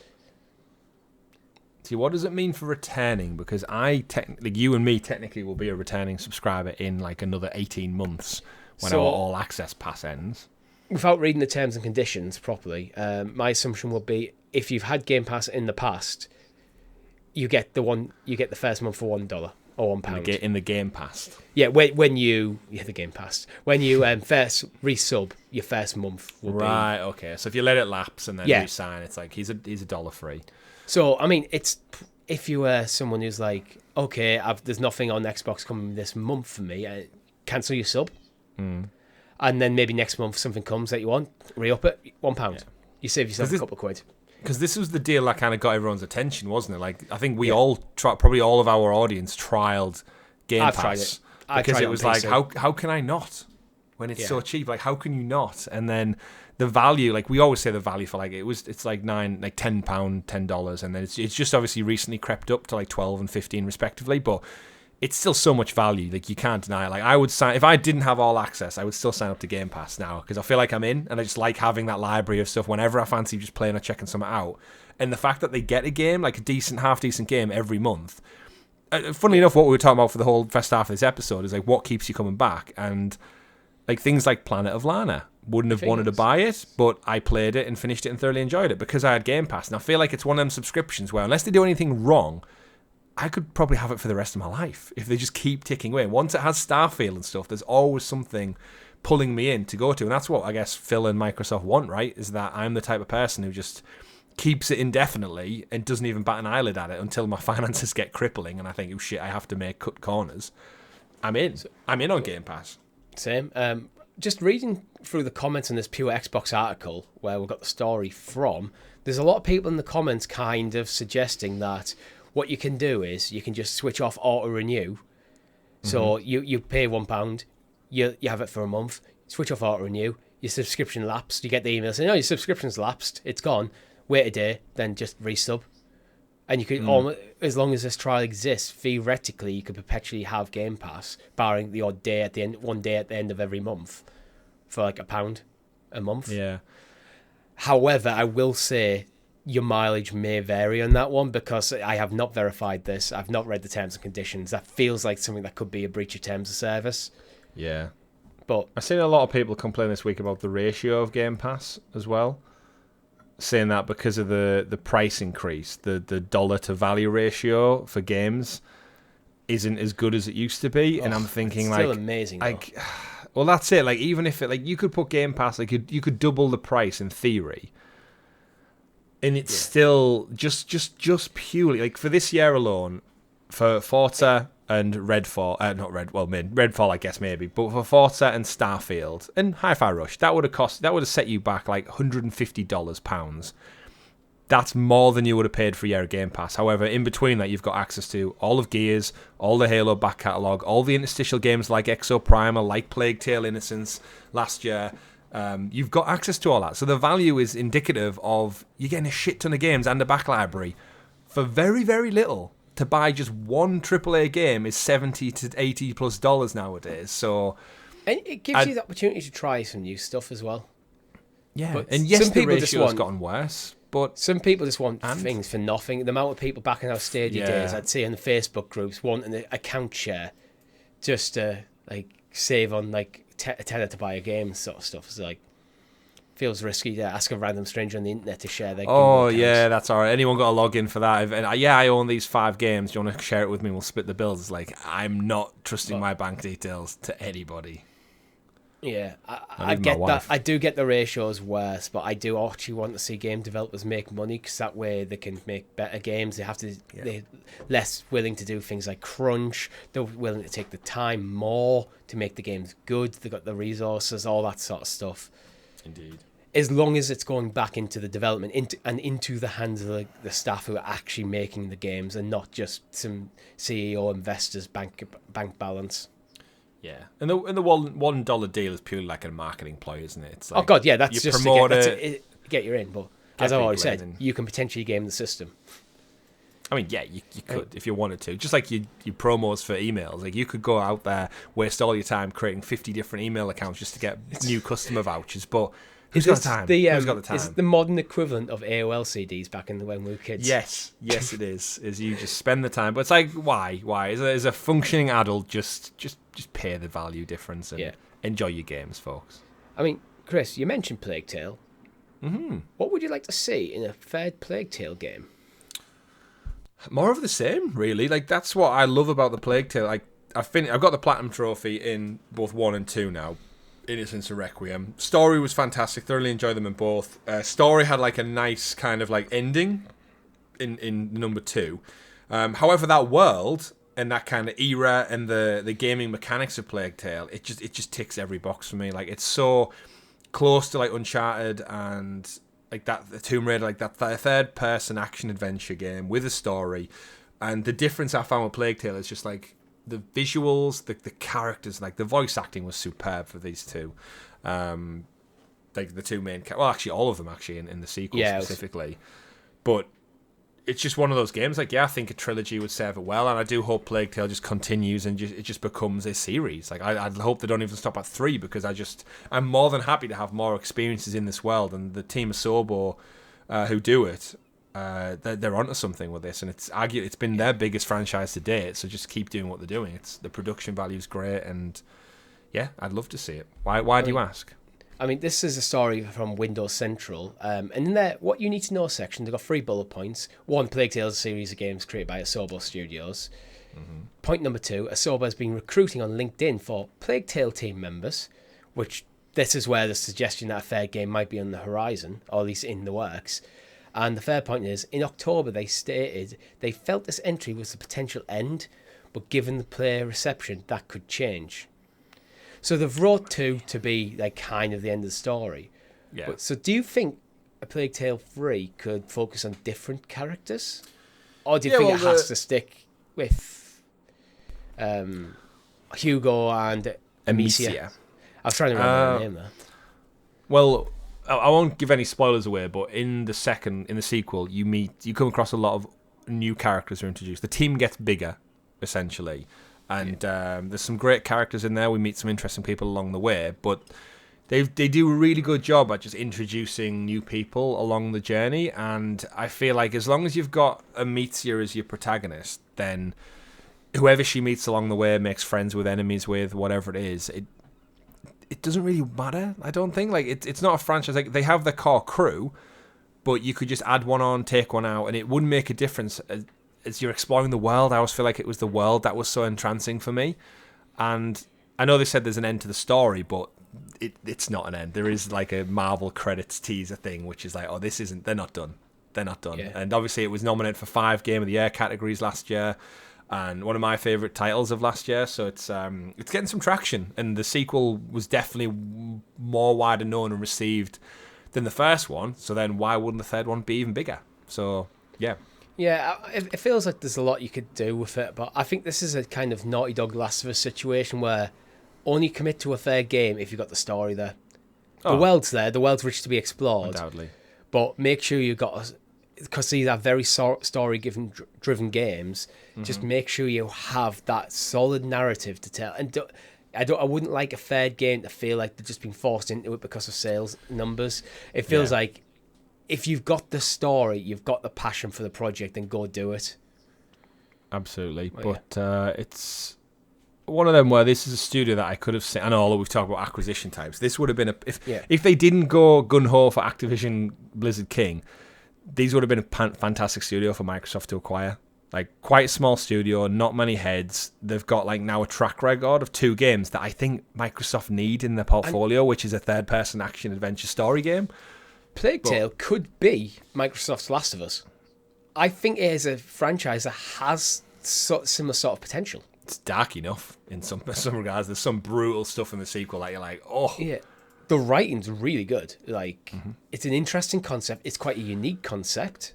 See, what does it mean for returning? Because you and me technically will be a returning subscriber in like another 18 months when our all access pass ends. Without reading the terms and conditions properly, my assumption will be if you've had Game Pass in the past, you get the first month for $1 or £1 in the Game Pass. Yeah, when you the Game Pass when you first resub, your first month will be right. Okay, so if you let it lapse and then re-sign, it's like he's $1 free. So I mean, it's if you are someone who's like, okay, there's nothing on Xbox coming this month for me, cancel your sub, and then maybe next month something comes that you want, re-up it, £1. Yeah. You save yourself a couple of quid. Because this was the deal that kind of got everyone's attention, wasn't it? Like, I think we all probably all of our audience trialed Game Pass. Tried it. Because it was like, how can I not? When it's so cheap, like, how can you not? And then the value, like, we always say the value for, like, it's like £10, $10, and then it's just obviously recently crept up to like 12 and 15 respectively, but it's still so much value, like, you can't deny it. Like, I would sign, if I didn't have all access, I would still sign up to Game Pass now, because I feel like I'm in, and I just like having that library of stuff whenever I fancy just playing or checking something out. And the fact that they get a game, like a half-decent game every month, funnily enough, what we were talking about for the whole first half of this episode is, like, what keeps you coming back, and, like, things like Planet of Lana. Wouldn't have wanted to buy it, but I played it and finished it and thoroughly enjoyed it, because I had Game Pass. And I feel like it's one of them subscriptions where, unless they do anything wrong, I could probably have it for the rest of my life if they just keep ticking away. Once it has Starfield and stuff, there's always something pulling me in to go to. And that's what I guess Phil and Microsoft want, right? Is that I'm the type of person who just keeps it indefinitely and doesn't even bat an eyelid at it until my finances get crippling and I think, oh shit, I have to cut corners. I'm in on Game Pass. Same. Just reading through the comments on this Pure Xbox article where we got the story from, there's a lot of people in the comments kind of suggesting that what you can do is you can just switch off auto-renew. So you pay £1, you have it for a month, switch off auto-renew, your subscription lapsed, you get the email saying, oh, your subscription's lapsed, it's gone, wait a day, then just resub. And you could, as long as this trial exists, theoretically, you could perpetually have Game Pass, barring the odd day at the end, one day at the end of every month, for like £1 a month. Yeah. However, I will say your mileage may vary on that one, because I have not verified this. I've not read the terms and conditions. That feels like something that could be a breach of terms of service. Yeah. But I've seen a lot of people complain this week about the ratio of Game Pass as well, saying that because of the price increase, the dollar to value ratio for games isn't as good as it used to be. And I'm thinking, it's like, still amazing. Like, well, that's it. Like, even if it, like, you could put Game Pass, like, you could double the price in theory. And it's still just purely, like, for this year alone, for Forza and Redfall, Redfall, I guess maybe, but for Forza and Starfield and Hi-Fi Rush, that would have set you back like £150. That's more than you would have paid for a year of Game Pass. However, in between that, you've got access to all of Gears, all the Halo back catalogue, all the interstitial games like Exo Primer, like Plague Tale Innocence last year. You've got access to all that. So the value is indicative of you're getting a shit ton of games and a back library for very, very little. To buy just one AAA game is $70 to $80+ nowadays. So, and it gives you the opportunity to try some new stuff as well. Yeah, but and yes, the ratio has gotten worse. But some people just want things for nothing. The amount of people back in our Stadia days, I'd see in the Facebook groups wanting an account share just to like save on like a tenner to buy a game sort of stuff. It's like feels risky to ask a random stranger on the internet to share their game accounts. Yeah, that's all right. Anyone got a login for that? I own these 5 games. Do you want to share it with me? We'll split the bills. It's like, I'm not trusting my bank details to anybody. Yeah, I get that. I do get the ratios worse, but I do actually want to see game developers make money because that way they can make better games. They're less willing to do things like crunch. They're willing to take the time more to make the games good. They've got the resources, all that sort of stuff. Indeed. As long as it's going back into the development into the hands of the staff who are actually making the games and not just some CEO investors' bank balance. Yeah, and the $1 deal is purely like a marketing ploy, isn't it? It's like, oh god, yeah, that's just promote to get you in. But as I already said, you can potentially game the system. I mean, yeah, you could if you wanted to. Just like you promos for emails. Like you could go out there, waste all your time creating 50 different email accounts just to get new customer vouchers. But who's got the time? Who's got the time? Is it the modern equivalent of AOL CDs back in when we were kids? Yes, it is. Is you just spend the time, but it's like why? As a functioning adult, just pay the value difference and enjoy your games, folks. I mean, Chris, you mentioned Plague Tale. Mm-hmm. What would you like to see in a third Plague Tale game? More of the same, really. Like that's what I love about the Plague Tale. Like I've got the platinum trophy in both 1 and 2 now. Innocence and Requiem. Story was fantastic. Thoroughly enjoyed them in both. Story had like a nice kind of like ending in number 2. However, that world and that kind of era and the gaming mechanics of Plague Tale, it just ticks every box for me. Like it's so close to like Uncharted and like that the Tomb Raider, like that third person action adventure game with a story. And the difference I found with Plague Tale is just like the visuals, the characters, like the voice acting was superb for these two. Like the two main, well, actually all of them actually in the sequel specifically. But it's just one of those games. Like, I think a trilogy would serve it well, and I do hope Plague Tale just continues and it just becomes a series. Like, I hope they don't even stop at 3 because I'm more than happy to have more experiences in this world. And the team of Sobo who do it, they're onto something with this, and it's been their biggest franchise to date. So just keep doing what they're doing. The production value is great, and yeah, I'd love to see it. Why do you ask? I mean, this is a story from Windows Central, and in their What You Need to Know section, they've got 3 bullet points. 1, Plague Tale is a series of games created by Asobo Studios. Mm-hmm. Point number 2, Asobo has been recruiting on LinkedIn for Plague Tale team members, which this is where the suggestion that a third game might be on the horizon, or at least in the works. And the third point is, in October they stated they felt this entry was the potential end, but given the player reception, that could change. So they've wrote 2 to be like kind of the end of the story. Yeah. But, so do you think a Plague Tale 3 could focus on different characters? Or do you think it has to stick with Hugo and Amicia? I was trying to remember her name there. Well, I won't give any spoilers away, but in the sequel, you come across a lot of new characters who are introduced. The team gets bigger, essentially. And there's some great characters in there. We meet some interesting people along the way, but they do a really good job at just introducing new people along the journey. And I feel like as long as you've got Amicia as your protagonist, then whoever she meets along the way, makes friends with, enemies with, whatever it is, it doesn't really matter. I don't think it's not a franchise. Like they have the core crew, but you could just add one on, take one out, and it wouldn't make a difference. As you're exploring the world, I always feel like it was the world that was so entrancing for me. And I know they said there's an end to the story, but it's not an end. There is like a Marvel credits teaser thing, which is like, oh, they're not done. They're not done. Yeah. And obviously it was nominated for 5 Game of the Year categories last year. and one of my favorite titles of last year. So it's getting some traction, and the sequel was definitely more wider known and received than the first one. So then why wouldn't the third one be even bigger? So yeah. Yeah, it feels like there's a lot you could do with it, but I think this is a kind of Naughty Dog Last of Us situation where only commit to a third game if you've got the story there. The world's there, the world's rich to be explored. Undoubtedly. But make sure you've got, because these are very story-driven games, just make sure you have that solid narrative to tell. And I wouldn't like a third game to feel like they've just been forced into it because of sales numbers. It feels like if you've got the story, you've got the passion for the project, then go do it. Absolutely. It's one of them where this is a studio that I could have seen. I know we've talked about acquisition types. This would have been if they didn't go gun-ho for Activision Blizzard King, these would have been a fantastic studio for Microsoft to acquire. Like, quite a small studio, not many heads. They've got like now a track record of 2 games that I think Microsoft need in their portfolio, which is a third-person action-adventure story game. Plague Tale could be Microsoft's Last of Us. I think it is a franchise that has similar sort of potential. It's dark enough in some regards. There's some brutal stuff in the sequel that you're like, oh. Yeah. The writing's really good. Like, it's an interesting concept. It's quite a unique concept.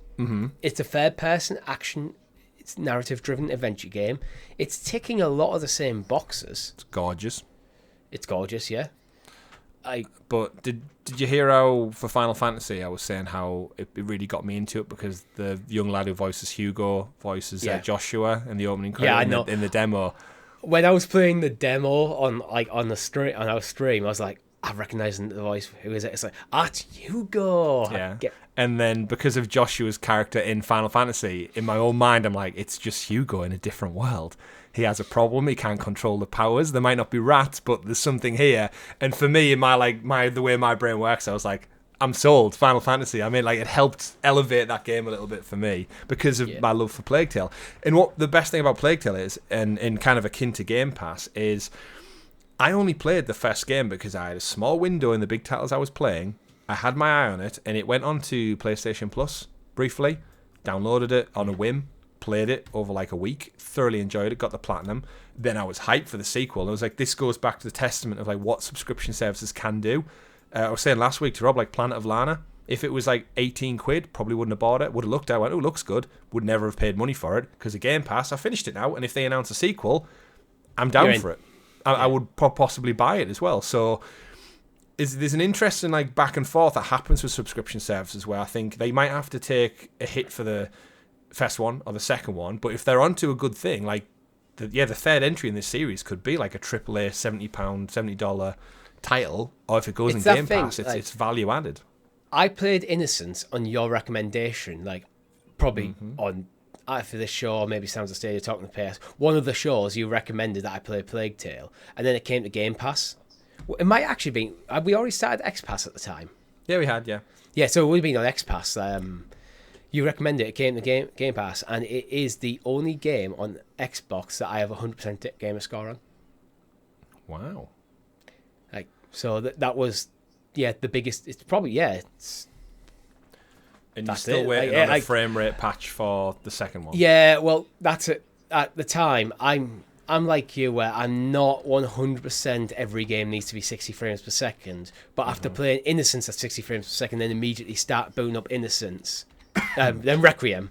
It's a third-person action, it's narrative-driven adventure game. It's ticking a lot of the same boxes. It's gorgeous. It's gorgeous, yeah. But did you hear how for Final Fantasy I was saying how it really got me into it because the young lad who voices Hugo voices Joshua in the opening credit in the demo. When I was playing the demo on our stream, I was like, I recognise the voice. Who is it? It's like, it's Hugo. Yeah. And then because of Joshua's character in Final Fantasy, in my own mind, I'm like, it's just Hugo in a different world. He has a problem. He can't control the powers. There might not be rats, but there's something here. And for me, in the way my brain works, I was like, I'm sold. Final Fantasy. I mean, like, it helped elevate that game a little bit for me because of my love for Plague Tale. And what the best thing about Plague Tale is, and kind of akin to Game Pass, is I only played the first game because I had a small window in the big titles I was playing. I had my eye on it, and it went on to PlayStation Plus briefly, downloaded it on a whim, played it over like a week, thoroughly enjoyed it, got the platinum. Then I was hyped for the sequel. I was like, this goes back to the testament of like what subscription services can do. I was saying last week to Rob, like Planet of Lana, if it was like 18 quid, probably wouldn't have bought it. Would have looked at it, went, oh, looks good. Would never have paid money for it because of Game Pass. I finished it now, and if they announce a sequel, I'm down for it. I would possibly buy it as well. So there's an interesting like back and forth that happens with subscription services where I think they might have to take a hit for the first one or the second one, but if they're onto a good thing, like the third entry in this series could be like a AAA $70 title, or if it goes in Game Pass, it's value added. I played Innocence on your recommendation, like probably on for this show, or maybe Sounds of Stadia Talking to PS. One of the shows you recommended that I play Plague Tale, and then it came to Game Pass. It might actually be. Had we already started XPass at the time? Yeah, we had. Yeah, so it would have been on XPass. You recommended it came to Game Pass, and it is the only game on Xbox that I have 100% gamer score on. Wow. Like, so that was, the biggest. It's probably it's. And you're still waiting on a frame rate patch for the second one. Yeah, well, that's it. At the time, I'm like you, where I'm not 100% every game needs to be 60 frames per second. But after playing Innocence at 60 frames per second, then immediately start booting up Innocence, then Requiem,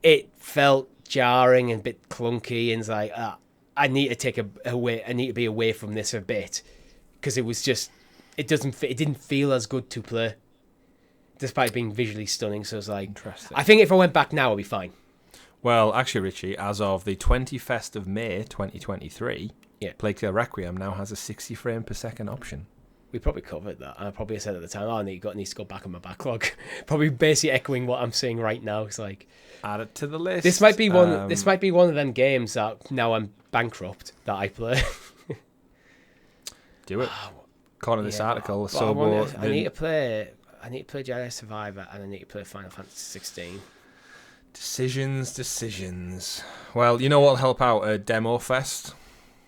it felt jarring and a bit clunky, and it's like I need to take away. I need to be away from this a bit because it was just it didn't feel as good to play, despite being visually stunning. So it's like, interesting. I think if I went back now, I'd be fine. Well, actually, Richie, as of the 21st of May 2023, Plague Tale Requiem now has a 60 frame per second option. We probably covered that. I probably said at the time, needs to go back on my backlog. Probably basically echoing what I'm saying right now. It's like, add it to the list. This might be one. This might be one of them games that now I'm bankrupt that I play. Do it. According to this article, I need to play Jedi Survivor, and I need to play Final Fantasy 16. Decisions. Well, you know what'll help out? A Demo Fest.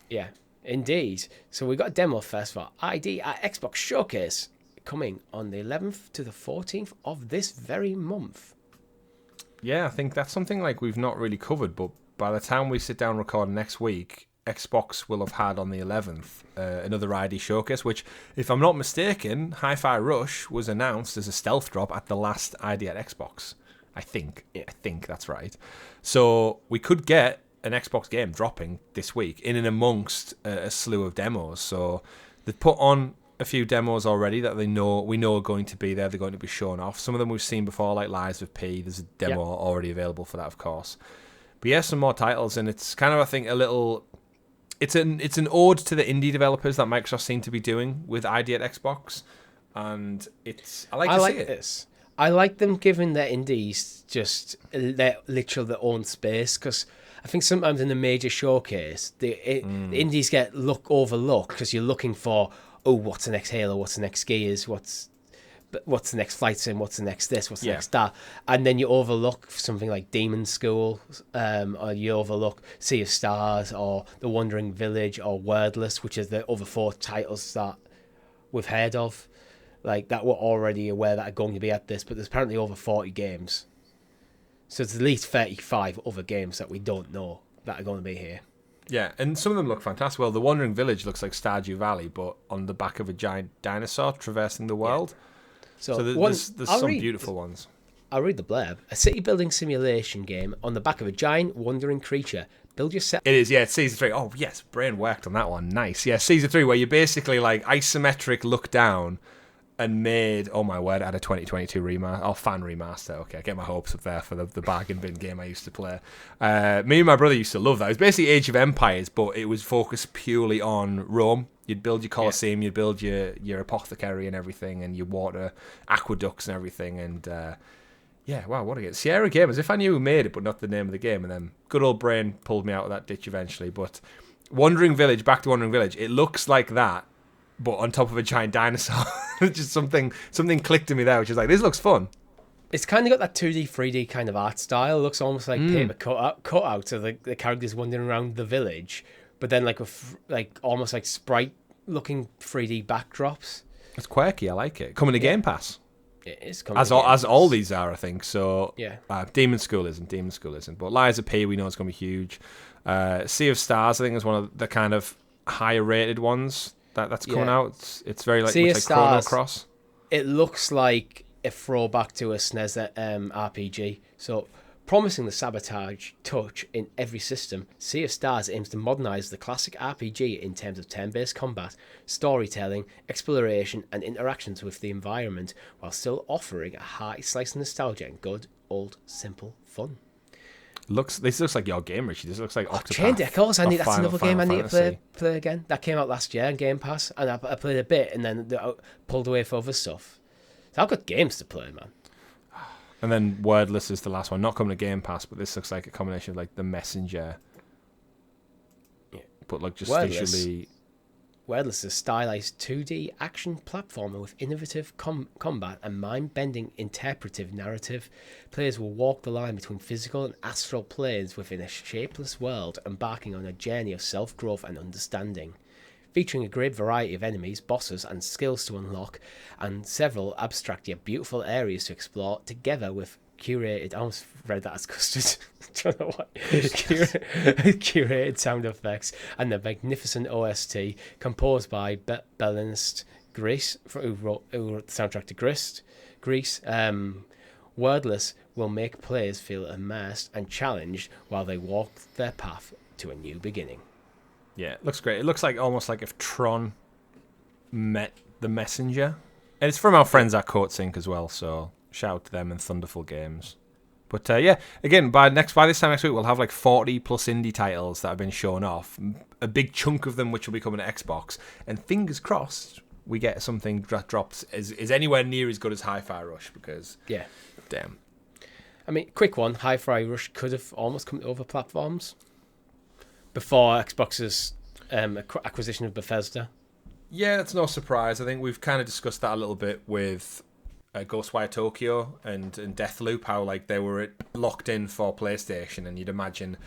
Yeah, indeed. So we got a Demo Fest for ID at Xbox Showcase coming on the 11th to the 14th of this very month. Yeah, I think that's something like we've not really covered, but by the time we sit down and record next week, Xbox will have had on the 11th another ID showcase, which, if I'm not mistaken, Hi-Fi Rush was announced as a stealth drop at the last ID at Xbox. I think that's right. So we could get an Xbox game dropping this week in and amongst a slew of demos. So they've put on a few demos already that we know are going to be there. They're going to be shown off. Some of them we've seen before, like Lives of P. There's a demo already available for that, of course. But yeah, some more titles, and it's kind of, I think, a little... It's an ode to the indie developers that Microsoft seem to be doing with ID at Xbox, and I like this. I like them giving their indies just their own space, because I think sometimes in a major showcase, the indies get overlooked because you're looking for, what's the next Halo, what's the next Gears, what's the next Flight Sim, what's the next this, what's the next that, and then you overlook something like Demon School, or you overlook Sea of Stars, or The Wandering Village, or Wordless, which is the other 4 titles that we've heard of, like that we're already aware that are going to be at this, but there's apparently over 40 games. So it's at least 35 other games that we don't know that are going to be here. Yeah, and some of them look fantastic. Well, The Wandering Village looks like Stardew Valley, but on the back of a giant dinosaur traversing the world. Yeah. So there's some beautiful ones. I'll read the blurb. A city-building simulation game on the back of a giant wandering creature. Build yourself... It is, yeah, it's Season 3. Oh, yes, brain worked on that one. Nice. Yeah, Season 3, where you basically, like, isometric look down and made, oh my word, at a 2022 remaster, or fan remaster. Okay, I get my hopes up there for the bargain bin game I used to play. Me and my brother used to love that. It was basically Age of Empires, but it was focused purely on Rome. You'd build your Colosseum, you'd build your apothecary and everything, and your water aqueducts and everything. And wow, what a game. Sierra Gamers, if I knew who made it, but not the name of the game. And then good old brain pulled me out of that ditch eventually. But Wandering Village, back to Wandering Village, it looks like that, but on top of a giant dinosaur. Just something clicked in me there, which is like, this looks fun. It's kind of got that 2D, 3D kind of art style. It looks almost like paper cutouts of the characters wandering around the village, but then almost like sprite-looking 3D backdrops. It's quirky. I like it. Coming to Game Pass. It is coming. As all these are, I think. So yeah. Demon School isn't. But Lies of P, we know it's going to be huge. Sea of Stars, I think, is one of the kind of higher rated ones that's coming out. It's very like Chrono Cross. It looks like a throwback to a SNES RPG. So, promising the sabotage touch in every system, Sea of Stars aims to modernise the classic RPG in terms of turn-based combat, storytelling, exploration, and interactions with the environment, while still offering a hearty slice of nostalgia and good old simple fun. This looks like your game, Richie. This looks like Octopath. Chain Echoes. That's another game I need to play again. That came out last year on Game Pass, and I played a bit, and then I pulled away for other stuff. So I've got games to play, man. And then Wordless is the last one, not coming to Game Pass, but this looks like a combination of like The Messenger, but like just visually. Wordless is a stylized 2D action platformer with innovative combat and mind-bending interpretive narrative. Players will walk the line between physical and astral planes within a shapeless world, embarking on a journey of self-growth and understanding. Featuring a great variety of enemies, bosses, and skills to unlock, and several abstract yet beautiful areas to explore, together with curated... I almost read that as custard. I don't know why. Curated sound effects and the magnificent OST composed by Belenist Grease, who wrote the soundtrack to Grease. Wordless will make players feel immersed and challenged while they walk their path to a new beginning. Yeah, it looks great. It looks like almost like if Tron met The Messenger. And it's from our friends at Coatsink as well, so shout out to them and Thunderful Games. But again, by this time next week, we'll have like 40 plus indie titles that have been shown off. A big chunk of them which will be coming to Xbox. And fingers crossed, we get something that drops is anywhere near as good as Hi-Fi Rush, because damn. I mean, quick one, Hi-Fi Rush could have almost come to other platforms before Xbox's acquisition of Bethesda. Yeah, that's no surprise. I think we've kind of discussed that a little bit with Ghostwire Tokyo and Deathloop, how like they were locked in for PlayStation, and you'd imagine,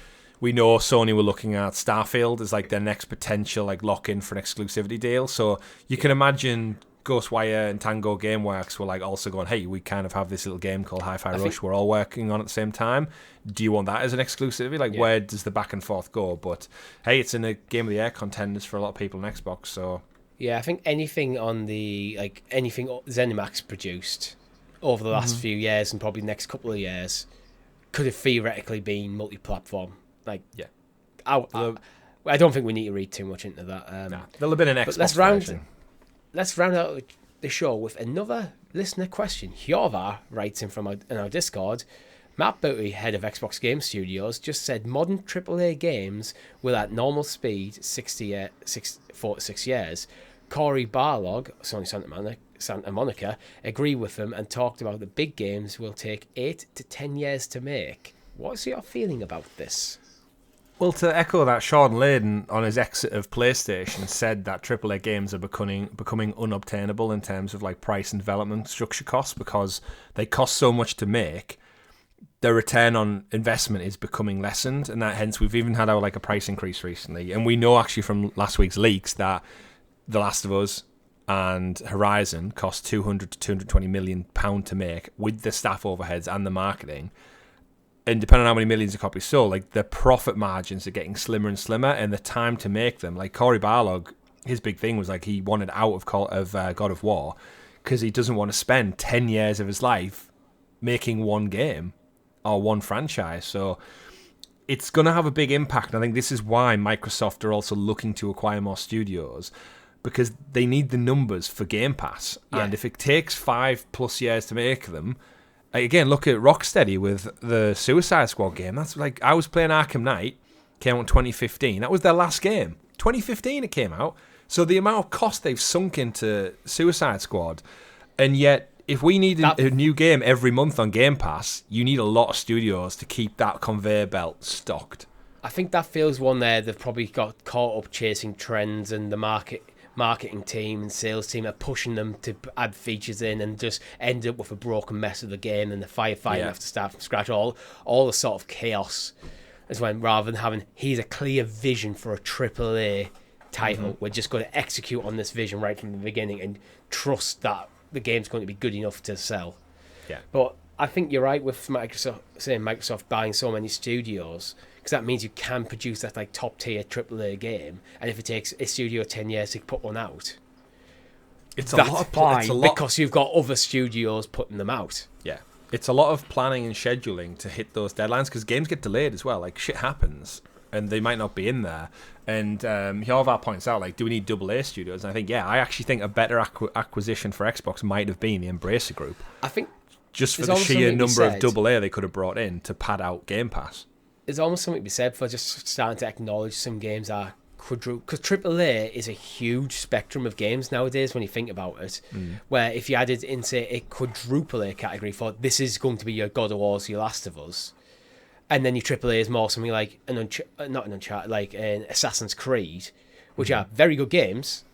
we know Sony were looking at Starfield as like their next potential like lock-in for an exclusivity deal, so you can imagine Ghostwire and Tango Gameworks were like also going, hey, we kind of have this little game called Hi-Fi Rush we're all working on at the same time. Do you want that as an exclusivity? Like, where does the back and forth go? But hey, it's in a Game of the Year contenders for a lot of people on Xbox, so... Yeah, I think anything on the, like, anything ZeniMax produced over the last few years and probably the next couple of years could have theoretically been multi-platform. Like, yeah. I don't think we need to read too much into that. There'll have been an Xbox version. Let's round out the show with another listener question. Hjorvar writes in in our Discord. Matt Booty, head of Xbox Game Studios, just said modern AAA games will at normal speed 4 to 6 years. Corey Barlog, Sony Santa Monica, agreed with them and talked about the big games will take 8 to 10 years to make. What's your feeling about this? Well, to echo that, Sean Layden, on his exit of PlayStation, said that AAA games are becoming unobtainable in terms of like price and development structure costs because they cost so much to make. The return on investment is becoming lessened, and that hence we've even had a price increase recently. And we know actually from last week's leaks that The Last of Us and Horizon cost £200 to £220 million to make with the staff overheads and the marketing. And depending on how many millions of copies sold, like the profit margins are getting slimmer and slimmer, and the time to make them. Like Corey Barlog, his big thing was like he wanted out of God of War because he doesn't want to spend 10 years of his life making one game or one franchise. So it's going to have a big impact. And I think this is why Microsoft are also looking to acquire more studios, because they need the numbers for Game Pass. Yeah. And if it takes 5+ years to make them, again, look at Rocksteady with the Suicide Squad game. That's like, I was playing Arkham Knight, came out in 2015. That was their last game. 2015 it came out. So the amount of cost they've sunk into Suicide Squad, and yet if we need a new game every month on Game Pass, you need a lot of studios to keep that conveyor belt stocked. I think that feels one there. They've probably got caught up chasing trends, and the marketing team and sales team are pushing them to add features in, and just end up with a broken mess of the game, and the firefighting have to start from scratch. All the sort of chaos is when, rather than having, here's a clear vision for a AAA title, we're just going to execute on this vision right from the beginning and trust that the game's going to be good enough to sell. Yeah. But I think you're right with Microsoft buying so many studios, because that means you can produce that like top tier AAA game, and if it takes a studio 10 years to put one out, it's a lot because you've got other studios putting them out. Yeah, it's a lot of planning and scheduling to hit those deadlines, because games get delayed as well. Like shit happens, and they might not be in there. And Hjorvar points out, like, do we need AA studios? And I think, I actually think a better acquisition for Xbox might have been the Embracer Group. I think just for the sheer number of AA they could have brought in to pad out Game Pass. There's almost something to be said for just starting to acknowledge some games are quadruple, because AAA is a huge spectrum of games nowadays when you think about it. Where if you added in, say, a quadruple A category for this is going to be your God of War's, your Last of Us, and then your AAA is more something like an Assassin's Creed, which are very good games,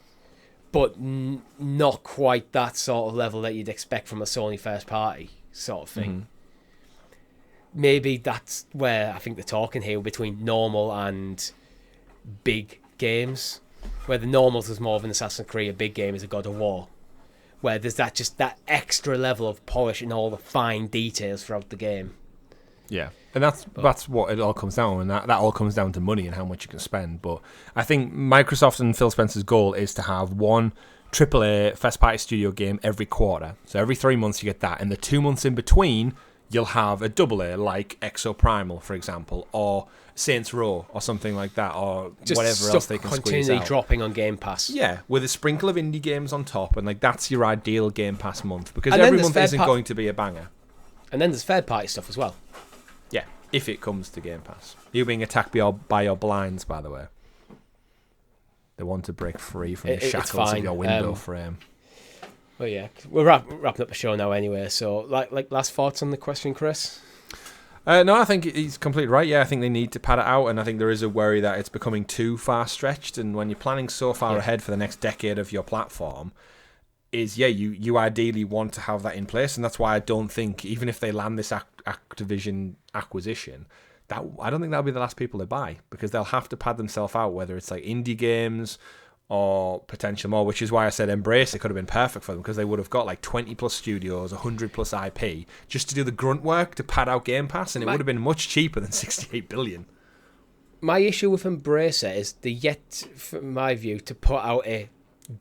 but not quite that sort of level that you'd expect from a Sony first party sort of thing. Maybe that's where I think they're talking here between normal and big games, where the normals is more of an Assassin's Creed, a big game is a God of War, where there's that extra level of polish and all the fine details throughout the game. Yeah, and that's what it all comes down to, and that all comes down to money and how much you can spend. But I think Microsoft and Phil Spencer's goal is to have one AAA first-party studio game every quarter. So every 3 months you get that, and the 2 months in between you'll have a AA like Exoprimal, for example, or Saints Row, or something like that, or just whatever else they can squeeze out. Continually dropping on Game Pass. Yeah, with a sprinkle of indie games on top, and like that's your ideal Game Pass month, because every month isn't going to be a banger. And then there's third-party stuff as well. Yeah, if it comes to Game Pass. You're being attacked by your blinds, by the way. They want to break free from the shackles of your window frame. Well, yeah, we're wrapping up the show now anyway. So, like last thoughts on the question, Chris? No, I think he's completely right. Yeah, I think they need to pad it out, and I think there is a worry that it's becoming too far stretched. And when you're planning so far ahead for the next decade of your platform, you ideally want to have that in place, and that's why I don't think, even if they land this Activision acquisition, I don't think that'll be the last people they buy, because they'll have to pad themselves out, whether it's like indie games or potential more, which is why I said Embrace. It could have been perfect for them because they would have got like 20 plus studios, 100 plus IP just to do the grunt work to pad out Game Pass, and it would have been much cheaper than 68 billion. My issue with Embracer is they're yet, from my view, to put out a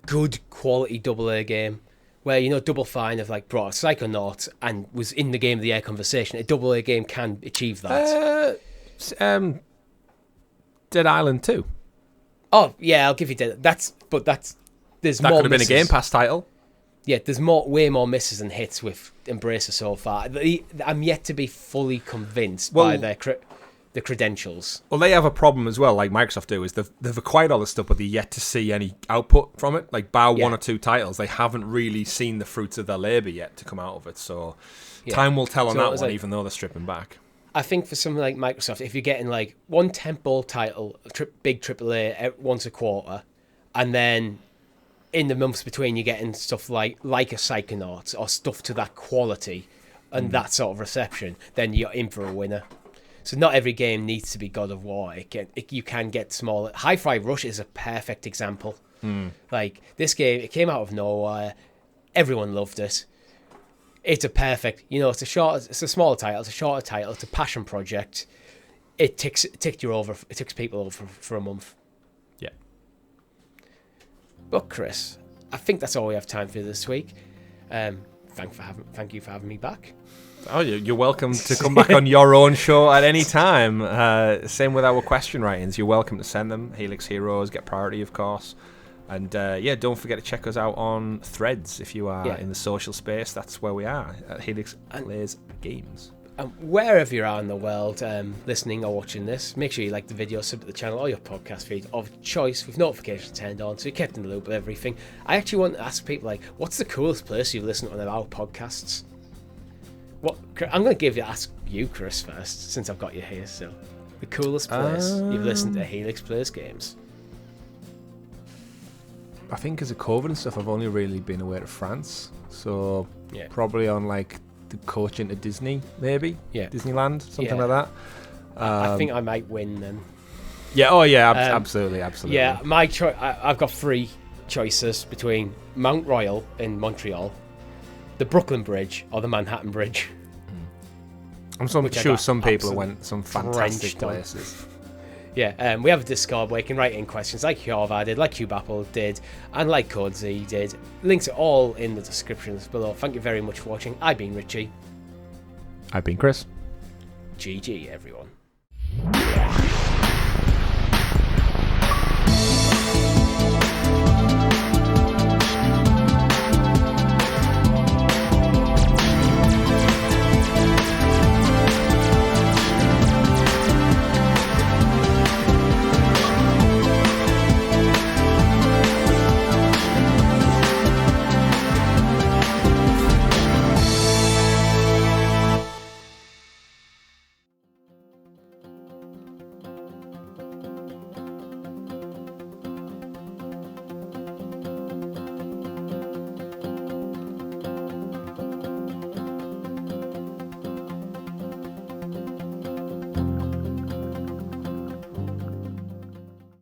good quality AA game where, you know, Double Fine have like brought Psychonauts and was in the Game of the Year conversation. A AA game can achieve that. Dead Island 2. Oh yeah, I'll give you that. There's That more. Could have been a misses. Game Pass title. Yeah, there's way more misses than hits with Embracer so far. I'm yet to be fully convinced by their the credentials. Well, they have a problem as well, like Microsoft do, is they've acquired all this stuff, but they're yet to see any output from it. Like, bar one or two titles, they haven't really seen the fruits of their labour yet to come out of it. So time will tell on that one, even though they're stripping back. I think for something like Microsoft, if you're getting like one tentpole title, big AAA once a quarter, and then in the months between you're getting stuff like a Psychonauts or stuff to that quality and that sort of reception, then you're in for a winner. So not every game needs to be God of War. You can get smaller. Hi-Fi Rush is a perfect example. Like, this game, it came out of nowhere. Everyone loved it. It's a perfect, you know, it's a smaller title, it's a shorter title, it's a passion project. It ticks people over for a month. Yeah. But Chris, I think that's all we have time for this week. Thank you for having me back. Oh, you're welcome to come back on your own show at any time. Same with our question writings. You're welcome to send them. Helix Heroes get priority, of course. And don't forget to check us out on Threads if you are in the social space. That's where we are at Helix Plays Games. And wherever you are in the world listening or watching this, make sure you like the video, sub to the channel or your podcast feed of choice with notifications turned on so you're kept in the loop with everything. I actually want to ask people, like, what's the coolest place you've listened to one of our podcasts? I'm going to ask you, Chris, first, since I've got you here. So, the coolest place you've listened to Helix Plays Games? I think as a COVID and stuff, I've only really been away to France. So, probably on like the coach into Disney, maybe? Yeah. Disneyland, something like that. I think I might win then. Yeah, absolutely. Yeah, I've got three choices between Mount Royal in Montreal, the Brooklyn Bridge, or the Manhattan Bridge. I'm sure some people went some fantastic places. Yeah, we have a Discord where you can write in questions like Hjorvar did, like CubeApple did, and like CodeZ did. Links are all in the descriptions below. Thank you very much for watching. I've been Richie. I've been Chris. GG, everyone.